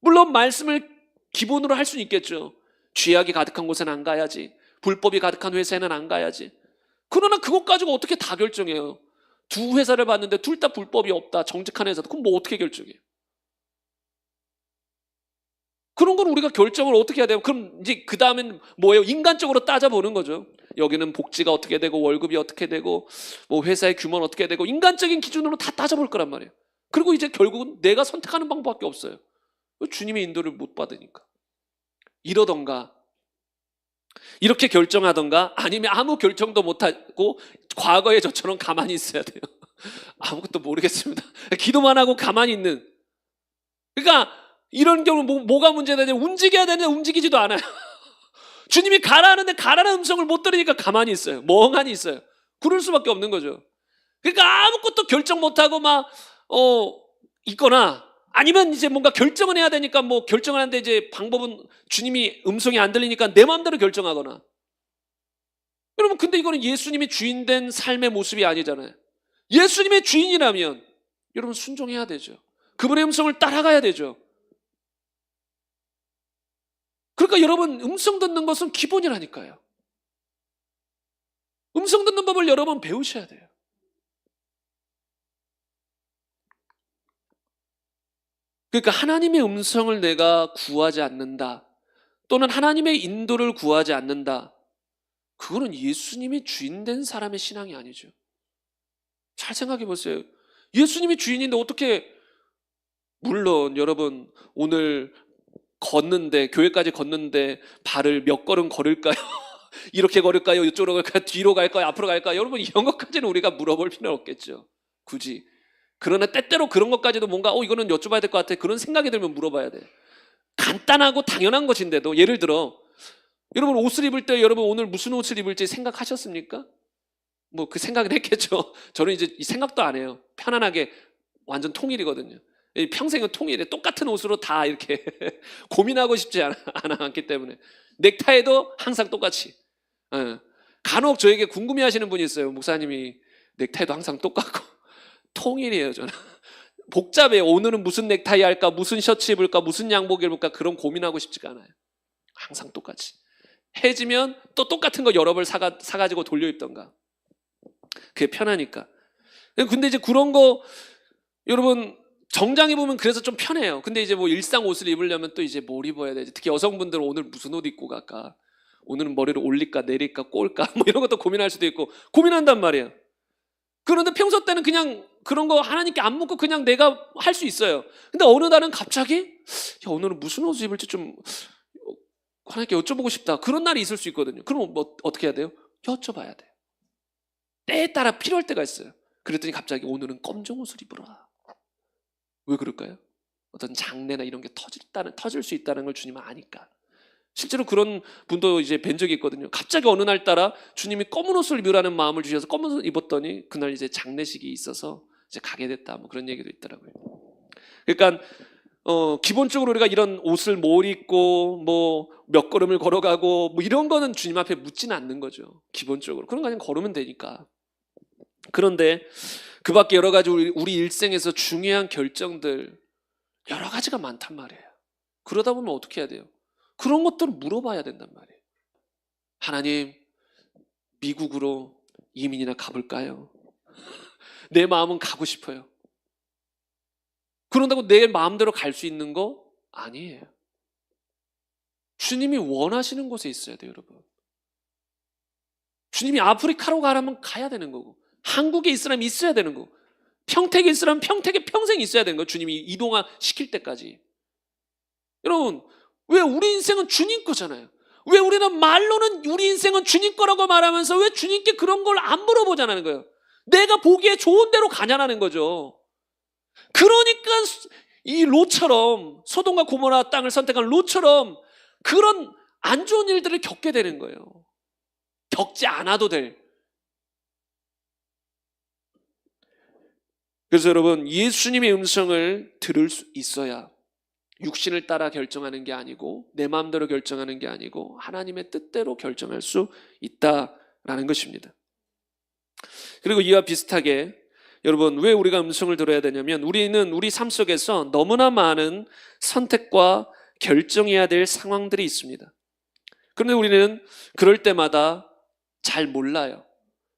물론 말씀을 기본으로 할 수는 있겠죠. 죄악이 가득한 곳에는 안 가야지, 불법이 가득한 회사에는 안 가야지. 그러나 그것 가지고 어떻게 다 결정해요? 두 회사를 봤는데 둘 다 불법이 없다, 정직한 회사다. 그럼 어떻게 결정해요? 그런 건 우리가 결정을 어떻게 해야 돼요? 그럼 이제 그 다음엔 뭐예요? 인간적으로 따져보는 거죠. 여기는 복지가 어떻게 되고, 월급이 어떻게 되고, 회사의 규모는 어떻게 되고, 인간적인 기준으로 다 따져볼 거란 말이에요. 그리고 이제 결국은 내가 선택하는 방법밖에 없어요. 주님의 인도를 못 받으니까. 이러던가, 이렇게 결정하던가, 아니면 아무 결정도 못하고 과거에 저처럼 가만히 있어야 돼요. 아무것도 모르겠습니다. 기도만 하고 가만히 있는. 그러니까 이런 경우는 뭐가 문제가 되냐면 움직여야 되는데 움직이지도 않아요. 주님이 가라 하는데 가라는 음성을 못 들으니까 가만히 있어요. 멍하니 있어요. 그럴 수밖에 없는 거죠. 그러니까 아무것도 결정 못하고 있거나, 아니면 이제 뭔가 결정을 해야 되니까 결정을 하는데 이제 방법은 주님이 음성이 안 들리니까 내 마음대로 결정하거나. 여러분, 근데 이거는 예수님이 주인된 삶의 모습이 아니잖아요. 예수님의 주인이라면 여러분 순종해야 되죠. 그분의 음성을 따라가야 되죠. 그러니까 여러분, 음성 듣는 것은 기본이라니까요. 음성 듣는 법을 여러분 배우셔야 돼요. 그러니까 하나님의 음성을 내가 구하지 않는다, 또는 하나님의 인도를 구하지 않는다, 그거는 예수님이 주인된 사람의 신앙이 아니죠. 잘 생각해 보세요. 예수님이 주인인데 어떻게, 물론 여러분 오늘 교회까지 걷는데 발을 몇 걸음 걸을까요? 이렇게 걸을까요? 이쪽으로 갈까요? 뒤로 갈까요? 앞으로 갈까요? 여러분, 이런 것까지는 우리가 물어볼 필요는 없겠죠, 굳이. 그러나 때때로 그런 것까지도 뭔가 이거는 여쭤봐야 될 것 같아, 그런 생각이 들면 물어봐야 돼. 간단하고 당연한 것인데도, 예를 들어 여러분 옷을 입을 때 여러분 오늘 무슨 옷을 입을지 생각하셨습니까? 그 생각은 했겠죠. 저는 이제 이 생각도 안 해요. 편안하게 완전 통일이거든요. 평생은 통일에 똑같은 옷으로 다 이렇게 고민하고 싶지 않기 때문에 넥타이도 항상 똑같이. 간혹 저에게 궁금해하시는 분이 있어요. 목사님이 넥타이도 항상 똑같고. 통일이에요, 저는. 복잡해요. 오늘은 무슨 넥타이 할까, 무슨 셔츠 입을까, 무슨 양복 입을까, 그런 고민하고 싶지가 않아요. 항상 똑같이. 해지면 또 똑같은 거 여러 벌 사가지고 돌려 입던가. 그게 편하니까. 근데 이제 그런 거 여러분 정장 입으면 그래서 좀 편해요. 근데 이제 일상 옷을 입으려면 또 이제 뭘 입어야 되지? 특히 여성분들은 오늘 무슨 옷 입고 갈까? 오늘은 머리를 올릴까 내릴까 꼴까? 이런 것도 고민할 수도 있고 고민한단 말이에요. 그런데 평소 때는 그냥 그런 거 하나님께 안 묻고 그냥 내가 할 수 있어요. 근데 어느 날은 갑자기 오늘은 무슨 옷을 입을지 좀 하나님께 여쭤보고 싶다, 그런 날이 있을 수 있거든요. 그럼 어떻게 해야 돼요? 여쭤봐야 돼요. 때에 따라 필요할 때가 있어요. 그랬더니 갑자기 오늘은 검정 옷을 입으라. 왜 그럴까요? 어떤 장례나 이런 게 터질 수 있다는 걸 주님은 아니까. 실제로 그런 분도 이제 뵌 적이 있거든요. 갑자기 어느 날 따라 주님이 검은 옷을 입으라는 마음을 주셔서 검은 옷을 입었더니 그날 이제 장례식이 있어서 이제 가게 됐다, 그런 얘기도 있더라고요. 그러니까 기본적으로 우리가 이런 옷을 뭘 입고 몇 걸음을 걸어가고 이런 거는 주님 앞에 묻지는 않는 거죠. 기본적으로 그런 거 그냥 걸으면 되니까. 그런데 그 밖에 여러 가지 우리 일생에서 중요한 결정들 여러 가지가 많단 말이에요. 그러다 보면 어떻게 해야 돼요? 그런 것들을 물어봐야 된단 말이에요. 하나님, 미국으로 이민이나 가볼까요? 내 마음은 가고 싶어요. 그런다고 내 마음대로 갈 수 있는 거 아니에요. 주님이 원하시는 곳에 있어야 돼요, 여러분. 주님이 아프리카로 가라면 가야 되는 거고, 한국에 있으라면 있어야 되는 거고, 평택에 있으라면 평택에 평생 있어야 되는 거예요. 주님이 이동시킬 때까지. 여러분, 왜 우리 인생은 주님 거잖아요. 왜 우리는 말로는 우리 인생은 주님 거라고 말하면서 왜 주님께 그런 걸 안 물어보자는 거예요. 내가 보기에 좋은 대로 가냐는 거죠. 그러니까 이 롯처럼, 소돔과 고모라 땅을 선택한 롯처럼 그런 안 좋은 일들을 겪게 되는 거예요. 겪지 않아도 될. 그래서 여러분, 예수님의 음성을 들을 수 있어야 육신을 따라 결정하는 게 아니고 내 마음대로 결정하는 게 아니고 하나님의 뜻대로 결정할 수 있다라는 것입니다. 그리고 이와 비슷하게 여러분, 왜 우리가 음성을 들어야 되냐면 우리는 우리 삶 속에서 너무나 많은 선택과 결정해야 될 상황들이 있습니다. 그런데 우리는 그럴 때마다 잘 몰라요.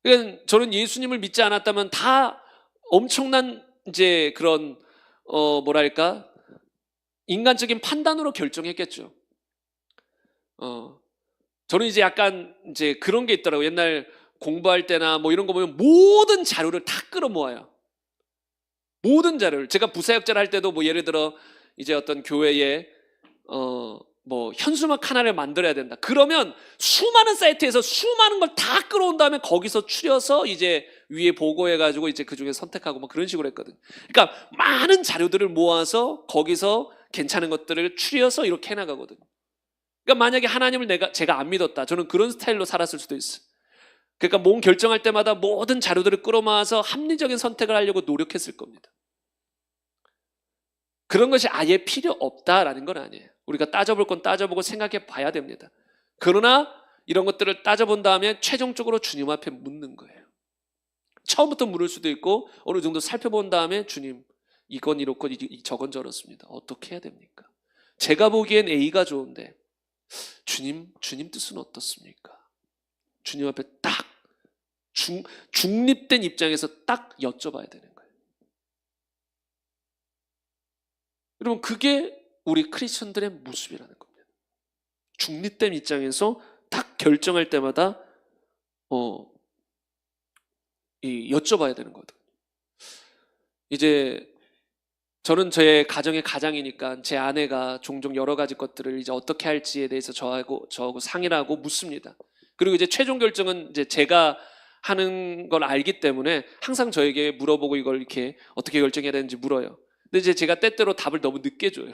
그러니까 저는 예수님을 믿지 않았다면 다 엄청난 이제 그런 뭐랄까 인간적인 판단으로 결정했겠죠. 저는 이제 약간 이제 그런 게 있더라고요. 옛날 공부할 때나 뭐 이런 거 보면 모든 자료를 다 끌어모아요. 모든 자료를. 제가 부사역자를 할 때도 뭐 예를 들어 이제 어떤 교회에 뭐 현수막 하나를 만들어야 된다. 그러면 수많은 사이트에서 수많은 걸 다 끌어온 다음에 거기서 추려서 이제 위에 보고해가지고 이제 그 중에 선택하고 뭐 그런 식으로 했거든요. 그러니까 많은 자료들을 모아서 거기서 괜찮은 것들을 추려서 이렇게 해나가거든요. 그러니까 만약에 하나님을 제가 안 믿었다. 저는 그런 스타일로 살았을 수도 있어요. 그러니까 몸 결정할 때마다 모든 자료들을 끌어모아서 합리적인 선택을 하려고 노력했을 겁니다. 그런 것이 아예 필요 없다라는 건 아니에요. 우리가 따져볼 건 따져보고 생각해 봐야 됩니다. 그러나 이런 것들을 따져본 다음에 최종적으로 주님 앞에 묻는 거예요. 처음부터 물을 수도 있고 어느 정도 살펴본 다음에 주님, 이건 이렇고 저건 저렇습니다. 어떻게 해야 됩니까? 제가 보기엔 A가 좋은데 주님 뜻은 어떻습니까? 주님 앞에 딱 중립된 입장에서 딱 여쭤봐야 되는 거예요. 여러분, 그게 우리 크리스천들의 모습이라는 겁니다. 중립된 입장에서 딱 결정할 때마다 여쭤봐야 되는 거거든요. 이제 저는 제 가정의 가장이니까 제 아내가 종종 여러 가지 것들을 이제 어떻게 할지에 대해서 저하고 상의를 하고 묻습니다. 그리고 이제 최종 결정은 이제 제가 하는 걸 알기 때문에 항상 저에게 물어보고 이걸 이렇게 어떻게 결정해야 되는지 물어요. 근데 이제 제가 때때로 답을 너무 늦게 줘요.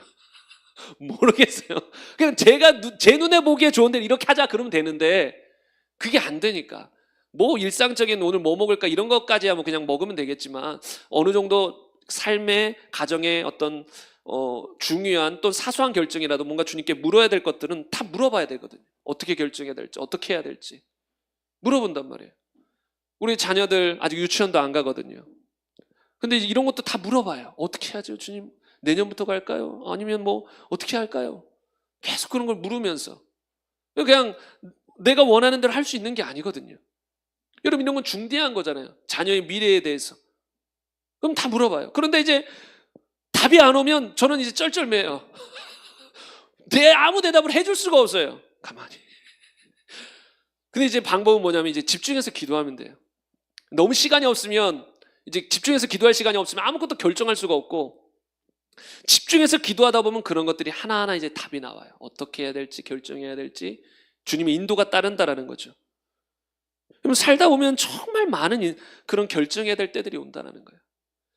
모르겠어요. 그냥 제 눈에 보기에 좋은데 이렇게 하자 그러면 되는데 그게 안 되니까 뭐 일상적인 오늘 뭐 먹을까 이런 것까지야 뭐 그냥 먹으면 되겠지만 어느 정도 삶의 가정의 어떤 중요한 또 사소한 결정이라도 뭔가 주님께 물어야 될 것들은 다 물어봐야 되거든요. 어떻게 결정해야 될지 어떻게 해야 될지 물어본단 말이에요. 우리 자녀들 아직 유치원도 안 가거든요. 근데 이런 것도 다 물어봐요. 어떻게 하죠? 주님 내년부터 갈까요? 아니면 뭐 어떻게 할까요? 계속 그런 걸 물으면서 그냥 내가 원하는 대로 할 수 있는 게 아니거든요. 여러분 이런 건 중대한 거잖아요. 자녀의 미래에 대해서. 그럼 다 물어봐요. 그런데 이제 답이 안 오면 저는 이제 쩔쩔매요. 아무 대답을 해줄 수가 없어요. 가만히. 근데 이제 방법은 뭐냐면 이제 집중해서 기도하면 돼요. 너무 시간이 없으면 이제 집중해서 기도할 시간이 없으면 아무것도 결정할 수가 없고 집중해서 기도하다 보면 그런 것들이 하나하나 이제 답이 나와요. 어떻게 해야 될지 결정해야 될지 주님의 인도가 따른다라는 거죠. 그럼 살다 보면 정말 많은 그런 결정해야 될 때들이 온다는 거예요.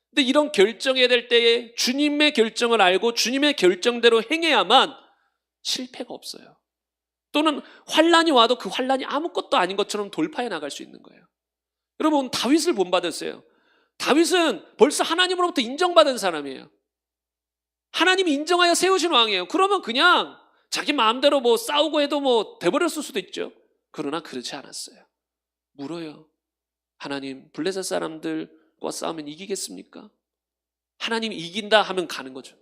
근데 이런 결정해야 될 때에 주님의 결정을 알고 주님의 결정대로 행해야만 실패가 없어요. 또는 환란이 와도 그 환란이 아무것도 아닌 것처럼 돌파해 나갈 수 있는 거예요. 여러분 다윗을 본받았어요. 다윗은 벌써 하나님으로부터 인정받은 사람이에요. 하나님이 인정하여 세우신 왕이에요. 그러면 그냥 자기 마음대로 뭐 싸우고 해도 뭐 돼버렸을 수도 있죠. 그러나 그렇지 않았어요. 물어요. 하나님 블레셋 사람들과 싸우면 이기겠습니까? 하나님이 이긴다 하면 가는 거죠.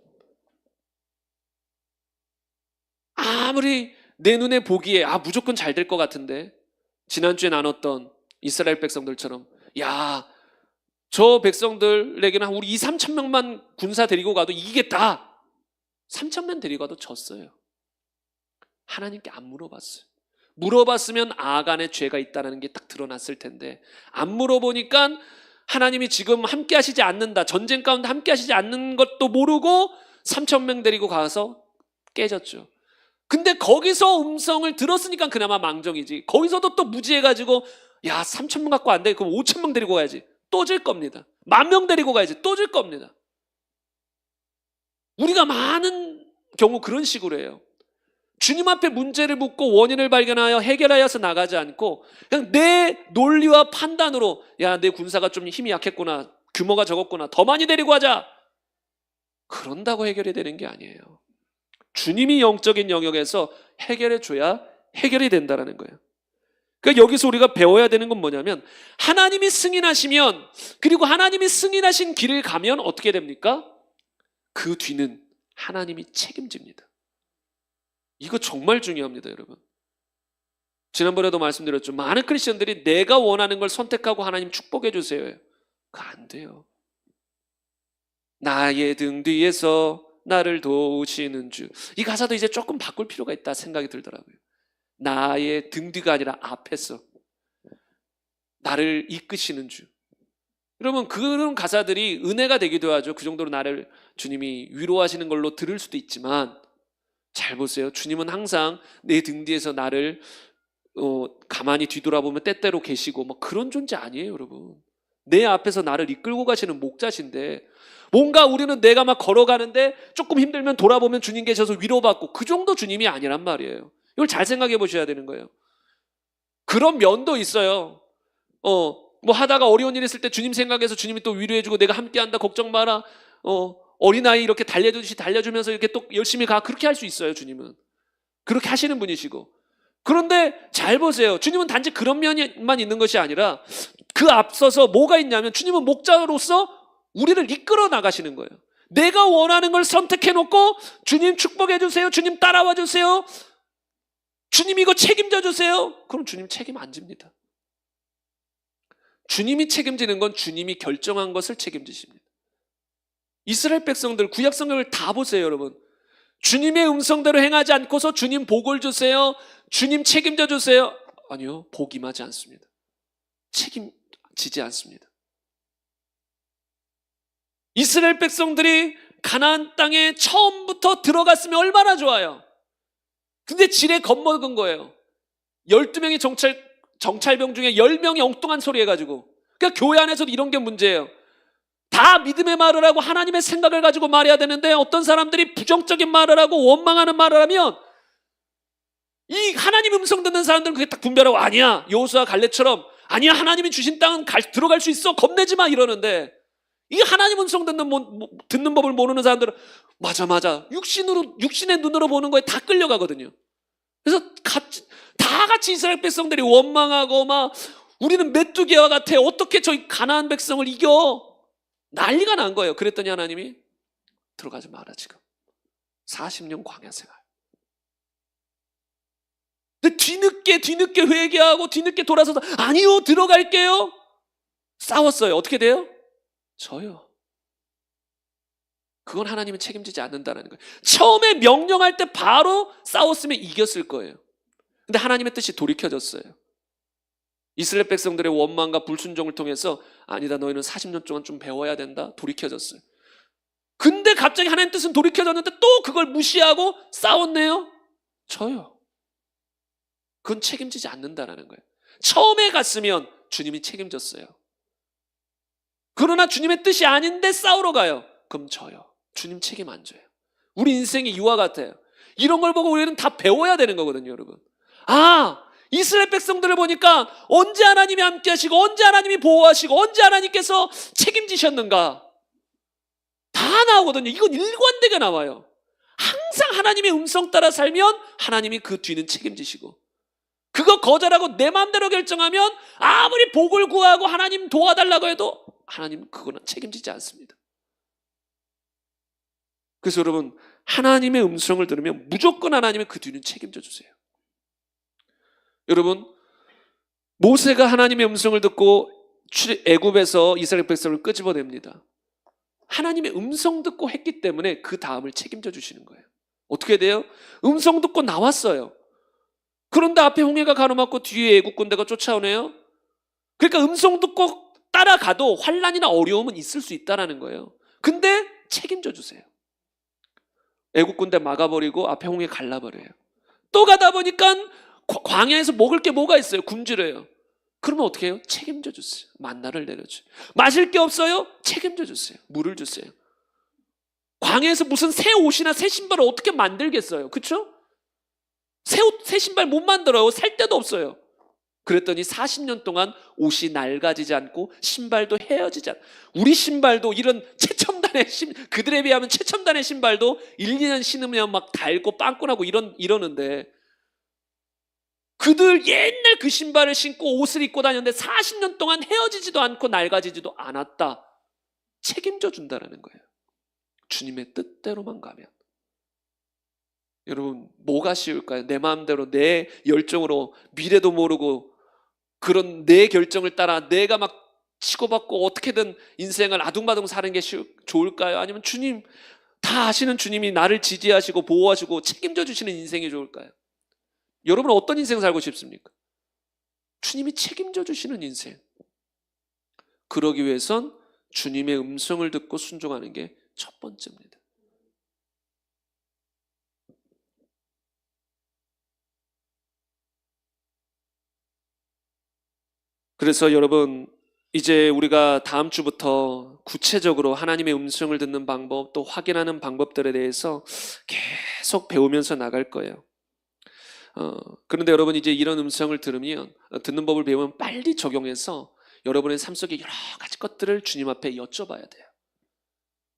아무리 내 눈에 보기에 무조건 잘 될 것 같은데 지난주에 나눴던 이스라엘 백성들처럼 저 백성들에게는 우리 2-3천 명만 군사 데리고 가도 이기겠다. 3천만 데리고 가도 졌어요. 하나님께 안 물어봤어요. 물어봤으면 아간의 죄가 있다는 게 딱 드러났을 텐데 안 물어보니까 하나님이 지금 함께 하시지 않는다, 전쟁 가운데 함께 하시지 않는 것도 모르고 3천 명 데리고 가서 깨졌죠. 근데 거기서 음성을 들었으니까 그나마 망정이지, 거기서도 또 무지해가지고 야 3천 명 갖고 안 돼, 그럼 5천 명 데리고 가야지, 또 질 겁니다. 10,000명 데리고 가야지, 또 질 겁니다. 우리가 많은 경우 그런 식으로 해요. 주님 앞에 문제를 묻고 원인을 발견하여 해결하여서 나가지 않고 그냥 내 논리와 판단으로 야, 내 군사가 좀 힘이 약했구나, 규모가 적었구나, 더 많이 데리고 가자, 그런다고 해결이 되는 게 아니에요. 주님이 영적인 영역에서 해결해 줘야 해결이 된다는 거예요. 그러니까 여기서 우리가 배워야 되는 건 뭐냐면, 하나님이 승인하시면, 그리고 하나님이 승인하신 길을 가면 어떻게 됩니까? 그 뒤는 하나님이 책임집니다. 이거 정말 중요합니다, 여러분. 지난번에도 말씀드렸죠. 많은 크리스천들이 내가 원하는 걸 선택하고 하나님 축복해 주세요. 그거 안 돼요. 나의 등 뒤에서 나를 도우시는 주. 이 가사도 이제 조금 바꿀 필요가 있다 생각이 들더라고요. 나의 등 뒤가 아니라 앞에서 나를 이끄시는 주. 여러분, 그런 가사들이 은혜가 되기도 하죠. 그 정도로 나를 주님이 위로하시는 걸로 들을 수도 있지만, 잘 보세요. 주님은 항상 내 등 뒤에서 나를 가만히 뒤돌아보면 때때로 계시고 뭐 그런 존재 아니에요, 여러분. 내 앞에서 나를 이끌고 가시는 목자신데, 뭔가 우리는 내가 막 걸어가는데 조금 힘들면 돌아보면 주님 계셔서 위로받고, 그 정도 주님이 아니란 말이에요. 이걸 잘 생각해 보셔야 되는 거예요. 그런 면도 있어요. 뭐 하다가 어려운 일 있을 때 주님 생각해서 주님이 또 위로해주고, 내가 함께한다, 걱정 마라, 어린아이 이렇게 달래주듯이 달려주면서 이렇게 또 열심히 가, 그렇게 할 수 있어요. 주님은 그렇게 하시는 분이시고. 그런데 잘 보세요. 주님은 단지 그런 면만 있는 것이 아니라 그 앞서서 뭐가 있냐면, 주님은 목자로서 우리를 이끌어 나가시는 거예요. 내가 원하는 걸 선택해 놓고 주님 축복해 주세요, 주님 따라와 주세요, 주님 이거 책임져 주세요. 그럼 주님 책임 안 집니다. 주님이 책임지는 건 주님이 결정한 것을 책임지십니다. 이스라엘 백성들 구약 성경을 다 보세요, 여러분. 주님의 음성대로 행하지 않고서 주님 복을 주세요, 주님 책임져 주세요, 아니요, 복 임하지 않습니다. 책임지지 않습니다. 이스라엘 백성들이 가나안 땅에 처음부터 들어갔으면 얼마나 좋아요. 근데 지레 겁먹은 거예요. 12명이 정찰병 중에 10명이 엉뚱한 소리 해가지고. 그러니까 교회 안에서도 이런 게 문제예요. 다 믿음의 말을 하고 하나님의 생각을 가지고 말해야 되는데, 어떤 사람들이 부정적인 말을 하고 원망하는 말을 하면 이 하나님 음성 듣는 사람들은 그게 딱 분별하고, 아니야, 여호수아 갈렙처럼, 아니야, 하나님이 주신 땅은 들어갈 수 있어, 겁내지 마, 이러는데, 이 하나님 음성 듣는 법을 모르는 사람들은 맞아 육신의 눈으로 보는 거에 다 끌려가거든요. 그래서 다 같이 이스라엘 백성들이 원망하고 막, 우리는 메뚜기와 같아, 어떻게 저희 가나안 백성을 이겨, 난리가 난 거예요. 그랬더니 하나님이 들어가지 마라, 지금 40년 광야 생활. 근데 뒤늦게 회개하고 뒤늦게 돌아서서 아니요, 들어갈게요. 싸웠어요. 어떻게 돼요? 져요. 그건 하나님이 책임지지 않는다는 거예요. 처음에 명령할 때 바로 싸웠으면 이겼을 거예요. 근데 하나님의 뜻이 돌이켜졌어요. 이스라엘 백성들의 원망과 불순종을 통해서, 아니다, 너희는 40년 동안 좀 배워야 된다, 돌이켜졌어요. 근데 갑자기 하나님 뜻은 돌이켜졌는데 또 그걸 무시하고 싸웠네요. 져요. 그건 책임지지 않는다는 거예요. 처음에 갔으면 주님이 책임졌어요. 그러나 주님의 뜻이 아닌데 싸우러 가요. 그럼 져요. 주님 책임 안 져요. 우리 인생이 이와 같아요. 이런 걸 보고 우리는 다 배워야 되는 거거든요, 여러분. 이스라엘 백성들을 보니까 언제 하나님이 함께 하시고, 언제 하나님이 보호하시고, 언제 하나님께서 책임지셨는가, 다 나오거든요. 이건 일관되게 나와요. 항상 하나님의 음성 따라 살면 하나님이 그 뒤는 책임지시고, 그거 거절하고 내 마음대로 결정하면 아무리 복을 구하고 하나님 도와달라고 해도 하나님 그거는 책임지지 않습니다. 그래서 여러분, 하나님의 음성을 들으면 무조건 하나님은 그 뒤는 책임져 주세요. 여러분, 모세가 하나님의 음성을 듣고 애굽에서 이스라엘 백성을 끄집어냅니다. 하나님의 음성 듣고 했기 때문에 그 다음을 책임져 주시는 거예요. 어떻게 돼요? 음성 듣고 나왔어요. 그런데 앞에 홍해가 가로막고 뒤에 애국 군대가 쫓아오네요. 그러니까 음성 듣고 따라가도 환난이나 어려움은 있을 수 있다는 거예요. 근데 책임져 주세요. 애국 군대 막아버리고 앞에 홍해 갈라버려요. 또 가다 보니까 광야에서 먹을 게 뭐가 있어요? 굶주려요. 그러면 어떻게 해요? 책임져 주세요. 만나를 내려줘요. 마실 게 없어요? 책임져 주세요. 물을 주세요. 광야에서 무슨 새 옷이나 새 신발을 어떻게 만들겠어요? 그렇죠? 새 신발 못 만들어요. 살 데도 없어요. 그랬더니 40년 동안 옷이 낡아지지 않고 신발도 헤어지지 않고, 우리 신발도 이런 최첨단의 그들에 비하면 최첨단의 신발도 1, 2년 신으면 막 닳고 빵꾸나고 이러는데, 그들 옛날 그 신발을 신고 옷을 입고 다녔는데 40년 동안 헤어지지도 않고 낡아지지도 않았다. 책임져 준다라는 거예요. 주님의 뜻대로만 가면. 여러분, 뭐가 쉬울까요? 내 마음대로 내 열정으로 미래도 모르고 그런 내 결정을 따라 내가 막 치고받고 어떻게든 인생을 아둥바둥 사는 게 좋을까요? 아니면 주님, 다 아시는 주님이 나를 지지하시고 보호하시고 책임져 주시는 인생이 좋을까요? 여러분은 어떤 인생 살고 싶습니까? 주님이 책임져 주시는 인생. 그러기 위해선 주님의 음성을 듣고 순종하는 게 첫 번째입니다. 그래서 여러분, 이제 우리가 다음 주부터 구체적으로 하나님의 음성을 듣는 방법, 또 확인하는 방법들에 대해서 계속 배우면서 나갈 거예요. 그런데 여러분, 이제 이런 음성을 들으면, 듣는 법을 배우면 빨리 적용해서 여러분의 삶 속에 여러 가지 것들을 주님 앞에 여쭤봐야 돼요.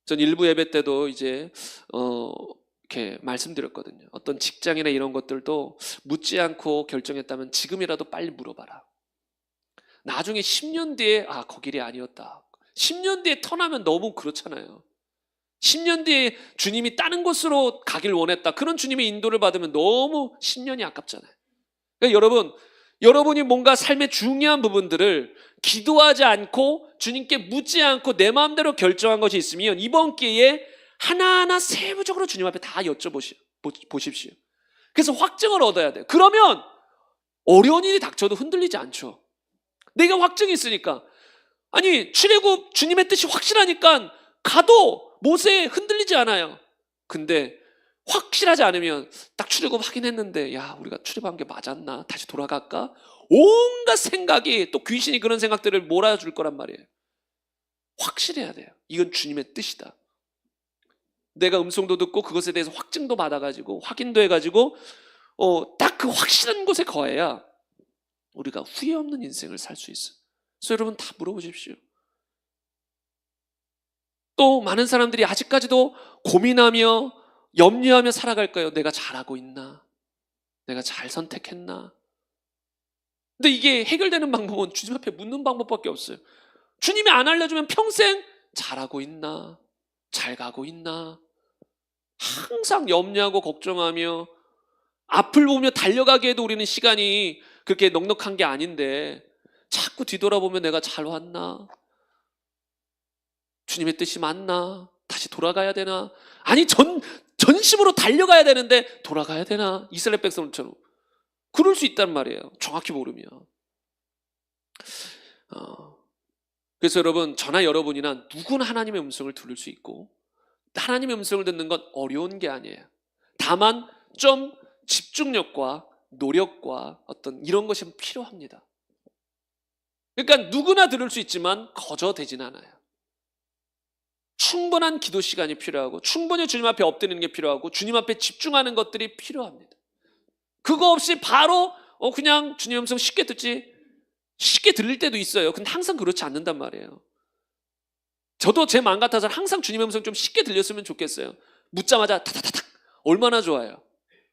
전 일부 예배 때도 이제 이렇게 말씀드렸거든요. 어떤 직장이나 이런 것들도 묻지 않고 결정했다면 지금이라도 빨리 물어봐라. 나중에 10년 뒤에 그 길이 아니었다. 10년 뒤에 터나면 너무 그렇잖아요. 10년 뒤에 주님이 다른 곳으로 가길 원했다. 그런 주님의 인도를 받으면 너무 10년이 아깝잖아요. 그러니까 여러분이 뭔가 삶의 중요한 부분들을 기도하지 않고 주님께 묻지 않고 내 마음대로 결정한 것이 있으면 이번 기회에 하나하나 세부적으로 주님 앞에 다 여쭤보십시오. 그래서 확증을 얻어야 돼요. 그러면 어려운 일이 닥쳐도 흔들리지 않죠. 내가 확증이 있으니까. 아니, 출애굽 주님의 뜻이 확실하니까 가도 모세 흔들리지 않아요. 근데 확실하지 않으면 딱 출애굽 하긴 했는데, 야, 우리가 출애굽한 게 맞았나? 다시 돌아갈까? 온갖 생각이, 또 귀신이 그런 생각들을 몰아줄 거란 말이에요. 확실해야 돼요. 이건 주님의 뜻이다. 내가 음성도 듣고 그것에 대해서 확증도 받아가지고 확인도 해가지고 딱 그 확실한 곳에 거해야 우리가 후회 없는 인생을 살 수 있어요. 그래서 여러분 다 물어보십시오. 또 많은 사람들이 아직까지도 고민하며 염려하며 살아갈까요? 내가 잘하고 있나? 내가 잘 선택했나? 근데 이게 해결되는 방법은 주님 앞에 묻는 방법밖에 없어요. 주님이 안 알려주면 평생 잘하고 있나? 잘 가고 있나? 항상 염려하고 걱정하며 앞을 보며 달려가기에도 우리는 시간이 그렇게 넉넉한 게 아닌데 자꾸 뒤돌아보면 내가 잘 왔나? 주님의 뜻이 맞나? 다시 돌아가야 되나? 아니 전심으로 달려가야 되는데 돌아가야 되나? 이스라엘 백성처럼 그럴 수 있단 말이에요. 정확히 모르면. 그래서 여러분, 저나 여러분이나 누구나 하나님의 음성을 들을 수 있고 하나님의 음성을 듣는 건 어려운 게 아니에요. 다만 좀 집중력과 노력과 어떤 이런 것이 필요합니다. 그러니까 누구나 들을 수 있지만 거저되지는 않아요. 충분한 기도 시간이 필요하고 충분히 주님 앞에 엎드리는 게 필요하고 주님 앞에 집중하는 것들이 필요합니다. 그거 없이 바로 그냥 주님 음성 쉽게 들릴 때도 있어요. 근데 항상 그렇지 않는단 말이에요. 저도 제 마음 같아서 항상 주님의 음성 좀 쉽게 들렸으면 좋겠어요. 묻자마자 타타타닥 얼마나 좋아요.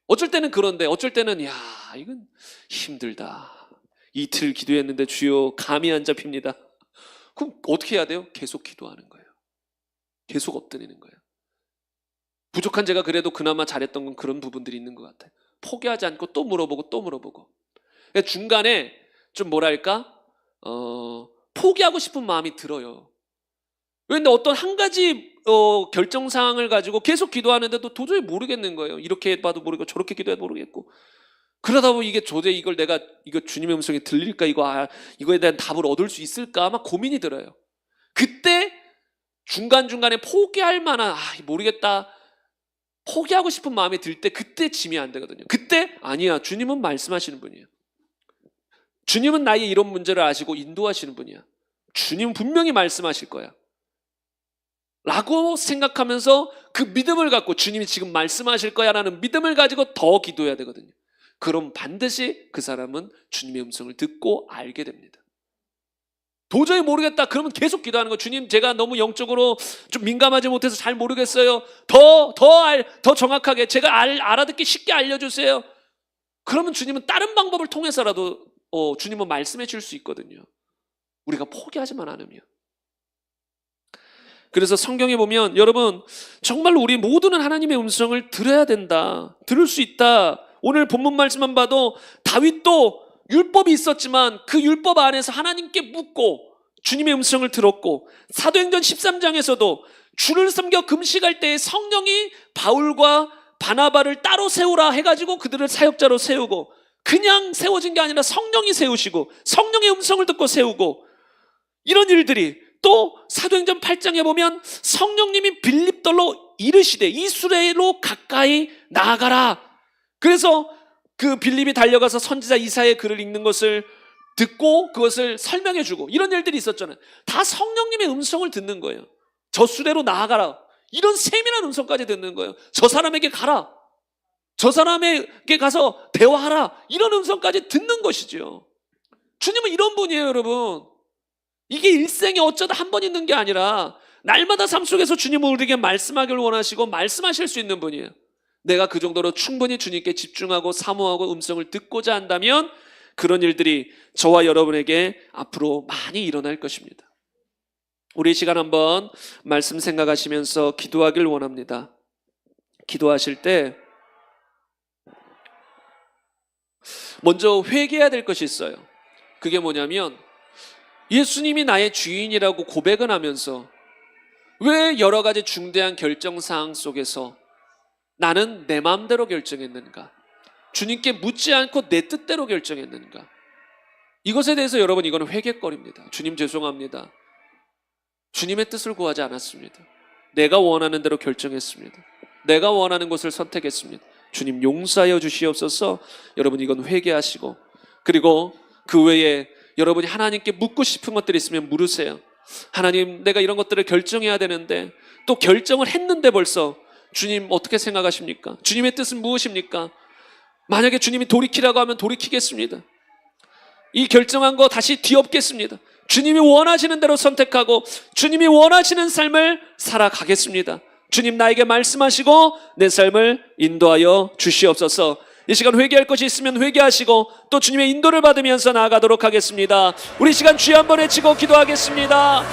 어쩔 때는 그런데 어쩔 때는 야, 이건 힘들다. 이틀 기도했는데 주여 감이 안 잡힙니다. 그럼 어떻게 해야 돼요? 계속 기도하는 거예요. 계속 엎드리는 거예요. 부족한 제가 그래도 그나마 잘했던 건 그런 부분들이 있는 것 같아요. 포기하지 않고 또 물어보고 또 물어보고. 중간에 좀 뭐랄까 포기하고 싶은 마음이 들어요. 그런데 어떤 한 가지 결정사항을 가지고 계속 기도하는데도 도저히 모르겠는 거예요. 이렇게 봐도 모르겠고 저렇게 기도해도 모르겠고 그러다 보면 이게 도저히 이걸 내가 이거 주님의 음성이 들릴까, 이거에 대한 답을 얻을 수 있을까 아마 고민이 들어요. 그때 중간중간에 포기할 만한 모르겠다, 포기하고 싶은 마음이 들 때 그때 짐이 안 되거든요. 그때 아니야, 주님은 말씀하시는 분이에요. 주님은 나의 이런 문제를 아시고 인도하시는 분이야. 주님은 분명히 말씀하실 거야 라고 생각하면서 그 믿음을 갖고 주님이 지금 말씀하실 거야 라는 믿음을 가지고 더 기도해야 되거든요. 그럼 반드시 그 사람은 주님의 음성을 듣고 알게 됩니다. 도저히 모르겠다 그러면 계속 기도하는 거. 주님, 제가 너무 영적으로 좀 민감하지 못해서 잘 모르겠어요. 더 정확하게 제가 알아듣기 쉽게 알려주세요. 그러면 주님은 다른 방법을 통해서라도 주님은 말씀해 줄 수 있거든요. 우리가 포기하지만 않으면. 그래서 성경에 보면 여러분 정말로 우리 모두는 하나님의 음성을 들어야 된다, 들을 수 있다. 오늘 본문 말씀만 봐도 다윗도 율법이 있었지만 그 율법 안에서 하나님께 묻고 주님의 음성을 들었고, 사도행전 13장에서도 주를 섬겨 금식할 때에 성령이 바울과 바나바를 따로 세우라 해가지고 그들을 사역자로 세우고, 그냥 세워진 게 아니라 성령이 세우시고 성령의 음성을 듣고 세우고, 이런 일들이 또 사도행전 8장에 보면 성령님이 빌립들로 이르시되 이수레로 가까이 나아가라. 그래서 그 빌립이 달려가서 선지자 이사야의 글을 읽는 것을 듣고 그것을 설명해주고, 이런 일들이 있었잖아요. 다 성령님의 음성을 듣는 거예요. 저 수레로 나아가라, 이런 세밀한 음성까지 듣는 거예요. 저 사람에게 가라, 저 사람에게 가서 대화하라, 이런 음성까지 듣는 것이죠. 주님은 이런 분이에요. 여러분, 이게 일생에 어쩌다 한 번 있는 게 아니라 날마다 삶 속에서 주님은 우리에게 말씀하기를 원하시고 말씀하실 수 있는 분이에요. 내가 그 정도로 충분히 주님께 집중하고 사모하고 음성을 듣고자 한다면 그런 일들이 저와 여러분에게 앞으로 많이 일어날 것입니다. 우리 시간 한번 말씀 생각하시면서 기도하길 원합니다. 기도하실 때 먼저 회개해야 될 것이 있어요. 그게 뭐냐면, 예수님이 나의 주인이라고 고백은 하면서 왜 여러 가지 중대한 결정사항 속에서 나는 내 마음대로 결정했는가? 주님께 묻지 않고 내 뜻대로 결정했는가? 이것에 대해서 여러분, 이거는 회개거리입니다. 주님 죄송합니다. 주님의 뜻을 구하지 않았습니다. 내가 원하는 대로 결정했습니다. 내가 원하는 것을 선택했습니다. 주님 용서하여 주시옵소서. 여러분, 이건 회개하시고, 그리고 그 외에 여러분이 하나님께 묻고 싶은 것들이 있으면 물으세요. 하나님, 내가 이런 것들을 결정해야 되는데, 또 결정을 했는데 벌써 주님 어떻게 생각하십니까? 주님의 뜻은 무엇입니까? 만약에 주님이 돌이키라고 하면 돌이키겠습니다. 이 결정한 거 다시 뒤엎겠습니다. 주님이 원하시는 대로 선택하고 주님이 원하시는 삶을 살아가겠습니다. 주님, 나에게 말씀하시고 내 삶을 인도하여 주시옵소서. 이 시간 회개할 것이 있으면 회개하시고 또 주님의 인도를 받으면서 나아가도록 하겠습니다. 우리 시간 주여 한번 외치고 기도하겠습니다.